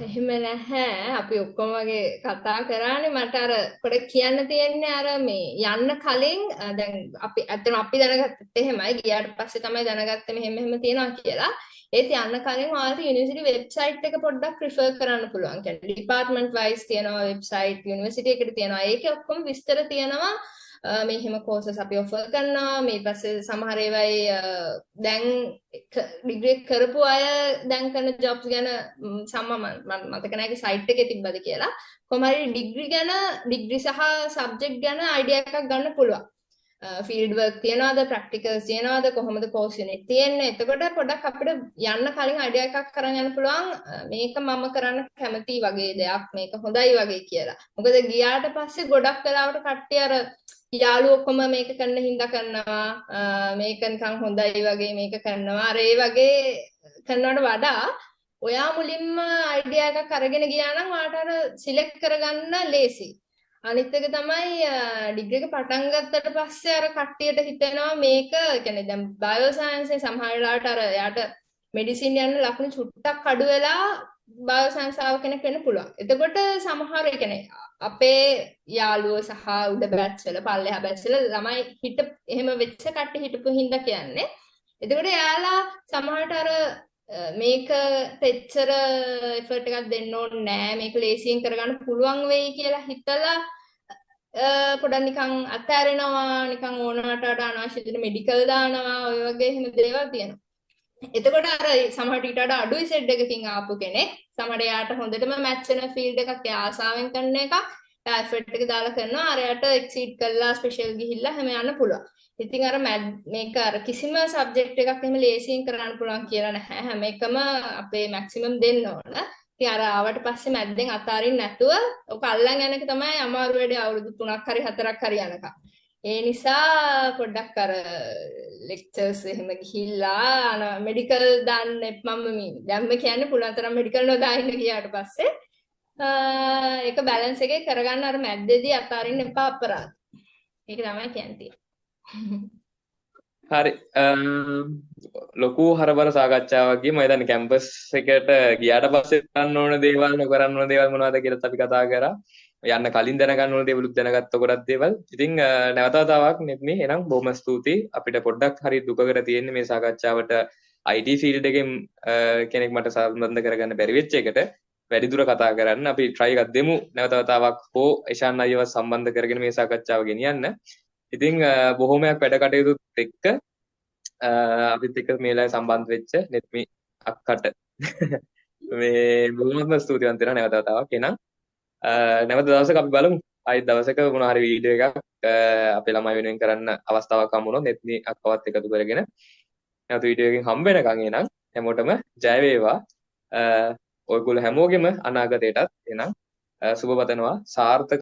එහෙම නැහැ. අපි ඔක්කොම වගේ කතා කරානේ. මට අර පොඩ්ඩක් කියන්න තියෙන්නේ අර මේ යන්න කලින් දැන් අපි ඇත්තටම අපි දැනගත්තත් එහෙමයි. ගියාට පස්සේ තමයි දැනගත්තේ මෙහෙම තියෙනවා කියලා. ඒත් යන්න කලින් ඔයාලට යුනිවර්සිටි වෙබ්සයිට් එක පොඩ්ඩක් රිෆර් කරන්න පුළුවන්. කියන්නේ ඩිපාර්ට්මන්ට් වයිස් තියෙනවා වෙබ්සයිට් යුනිවර්සිටි එකට තියෙනවා. ඒකේ ඔක්කොම විස්තර තියෙනවා. මේ හිම කෝසස් අපි ඔෆර් කරනවා. මේ පස්සේ සමහර ඒවායි දැන් ඩිග්‍රී කරපු අය දැන් කරන ජොබ්ස් ගැන මම මතක නැහැ සයිට් එකේ තිබ්බද කියලා. කොහොම හරි ඩිග්‍රී සහ සබ්ජෙක්ට් ගැන අයිඩියා එකක් ගන්න පුළුවන්. ෆීල්ඩ් වර්ක් තියනවාද ප්‍රැක්ටිකල්ස් තියනවාද කොහොමද කෝස් යුනිට් තියෙන්නේ. එතකොට පොඩ්ඩක් අපිට යන්න කලින් අයිඩියා එකක් කරන් යන්න පුළුවන් මේක මම කරන්න කැමති වගේ දෙයක් මේක හොඳයි වගේ කියලා. මොකද ගියාට පස්සේ ගොඩක් වෙලාවට කට්ටිය අර යාළුවෝ ඔක්කොම මේක කරන්න හින්දා කරනවා මේක නිකන් හොඳයි වගේ මේක කරනවා අර ඒ වගේ කරනවට වඩා ඔයා මුලින්ම අයිඩියා එකක් අරගෙන ගියා නම් ඔයාට අර සිලෙක්ට් කරගන්න ලේසි. අනිත් එක තමයි ඩිග්‍රී එක පටන් ගත්තට පස්සේ අර කට්ටියට හිතෙනවා මේක කියන්නේ දැන් බයෝ සයන්ස් එකේ සමහර වෙලාවට අර යාට මෙඩිසින් යන ලකුණු චුට්ටක් අඩු වෙලා බයෝ සයන්ස් ආව කෙනෙක් වෙන්න පුළුවන්. එතකොට සමහර ඒ කියන්නේ අපේ යාළුවෝ සහ උඩ බැච් වල පල්ලෙහා බැච් වල ළමයි එහෙම වෙච්ච කට්ටිය හිටපු හින්දා කියන්නේ. එතකොට යාලා සමහරට අර මේක තෙච්චර එෆර්ට් එකක් දෙන්න ඕනේ නෑ මේක ලේසියෙන් කරගන්න පුළුවන් වෙයි කියලා හිතලා පොඩක් නිකන් අතෑරෙනවා නිකන් ඕනකට අනවශ්‍ය විදිහට මෙඩිකල් දානවා ඔය වගේ එහෙම දේවල් තියෙනවා. එතකොට අර සමහරට ඊට වඩා අඩුයි සෙට් එකකින් ආපු කෙනෙක් සමහර යාට හොඳටම මැච් වෙන ෆීල්ඩ් එකක් ආසාවෙන් කරන එකක් එෆර්ට් එක දාලා කරනවා අරයට එක්සීඩ් කරලා ස්පෙෂල් ගිහිල්ලා හැම යන්න පුළුවන්. ඉතින් අර මේක අර කිසිම සබ්ජෙක්ට් එකක් එහෙම ලේසියෙන් කරන්න පුළුවන් කියලා නැහැ. හැම එකම අපේ මැක්සිමම් දෙන්න ඕන. ඉතින් අර ආවට පස්සේ මැද්දෙන් අතාරින්න නැතුව ඔක අල්ලන් යන එක තමයි අමාරු වැඩේ අවුරුදු 3ක් හරි 4ක් හරි යනකම්. ඒ නිසා පොඩ්ඩක් අර ලෙක්චර්ස් එහෙම ගිහිල්ලා මෙඩිකල් දාන්න මම දැම්ම කියන්නේ පුළුවන් තරම් මෙඩිකල් නොදාන්න ගියාට පස්සේ ඒක බැලන්ස් එකේ කරගන්න අර මැද්දේදී අතාරින්න එපා අපරාධ. ඒක තමයි කියන්නේ. හරි ලොකු හරබර සාකච්ඡාවක් ගියේ මම හිතන්නේ කැම්පස් එකට ගියාට පස්සේ කරන්න ඕන දේවල් නොකරන්න ඕන දේවල් මොනවද කියලාත් අපි කතා කරා. යන්න කලින් දැනගන්න ඕන දේවලුත් දැනගත්ත ගොඩක් දේවල්. ඉතින් නැවත වතාවක් නෙත්මි එහෙනම් බොහොම ස්තුතියි. අපිට පොඩ්ඩක් හරි දුකකට තියෙන්නේ මේ සාකච්ඡාවට IT ෆීල්ඩ් එකෙන් කෙනෙක් මට සම්බන්ධ කරගන්න බැරි වෙච්ච එකට වැඩිදුර කතා කරන්න අපි try එකක් දෙමු. නැවත වතාවක් හෝ ඉෂාන් අයියව සම්බන්ධ කරගෙන මේ සාකච්ඡාව ගෙනියන්න. ඉතින් බොහොමයක් වැඩ කටයුතුත් එක්ක අපිත් එක්ක මේලා සම්බන්ධ වෙච්ච නෙත්මි අක්කට මේ බොහොමත්ම ස්තුතිවන්ත වෙනවා නැවත වතාවක්. එහෙනම් නැවත දවසක අපි බලමු. ආයෙත් දවසක මොන හරි වීඩියෝ එකක් අපේ ළමයි වෙනුවෙන් කරන්න අවස්ථාවක් හම්බුනොත් නෙත්මි අක්කවත් එකතු කරගෙන නැවත වීඩියෝ එකකින් හම්බ වෙනකන් එහෙනම් හැමෝටම ජය වේවා. ඔයගොල්ලෝ හැමෝගෙම අනාගතයටත් එහෙනම් සුබ පතනවා. සාර්ථක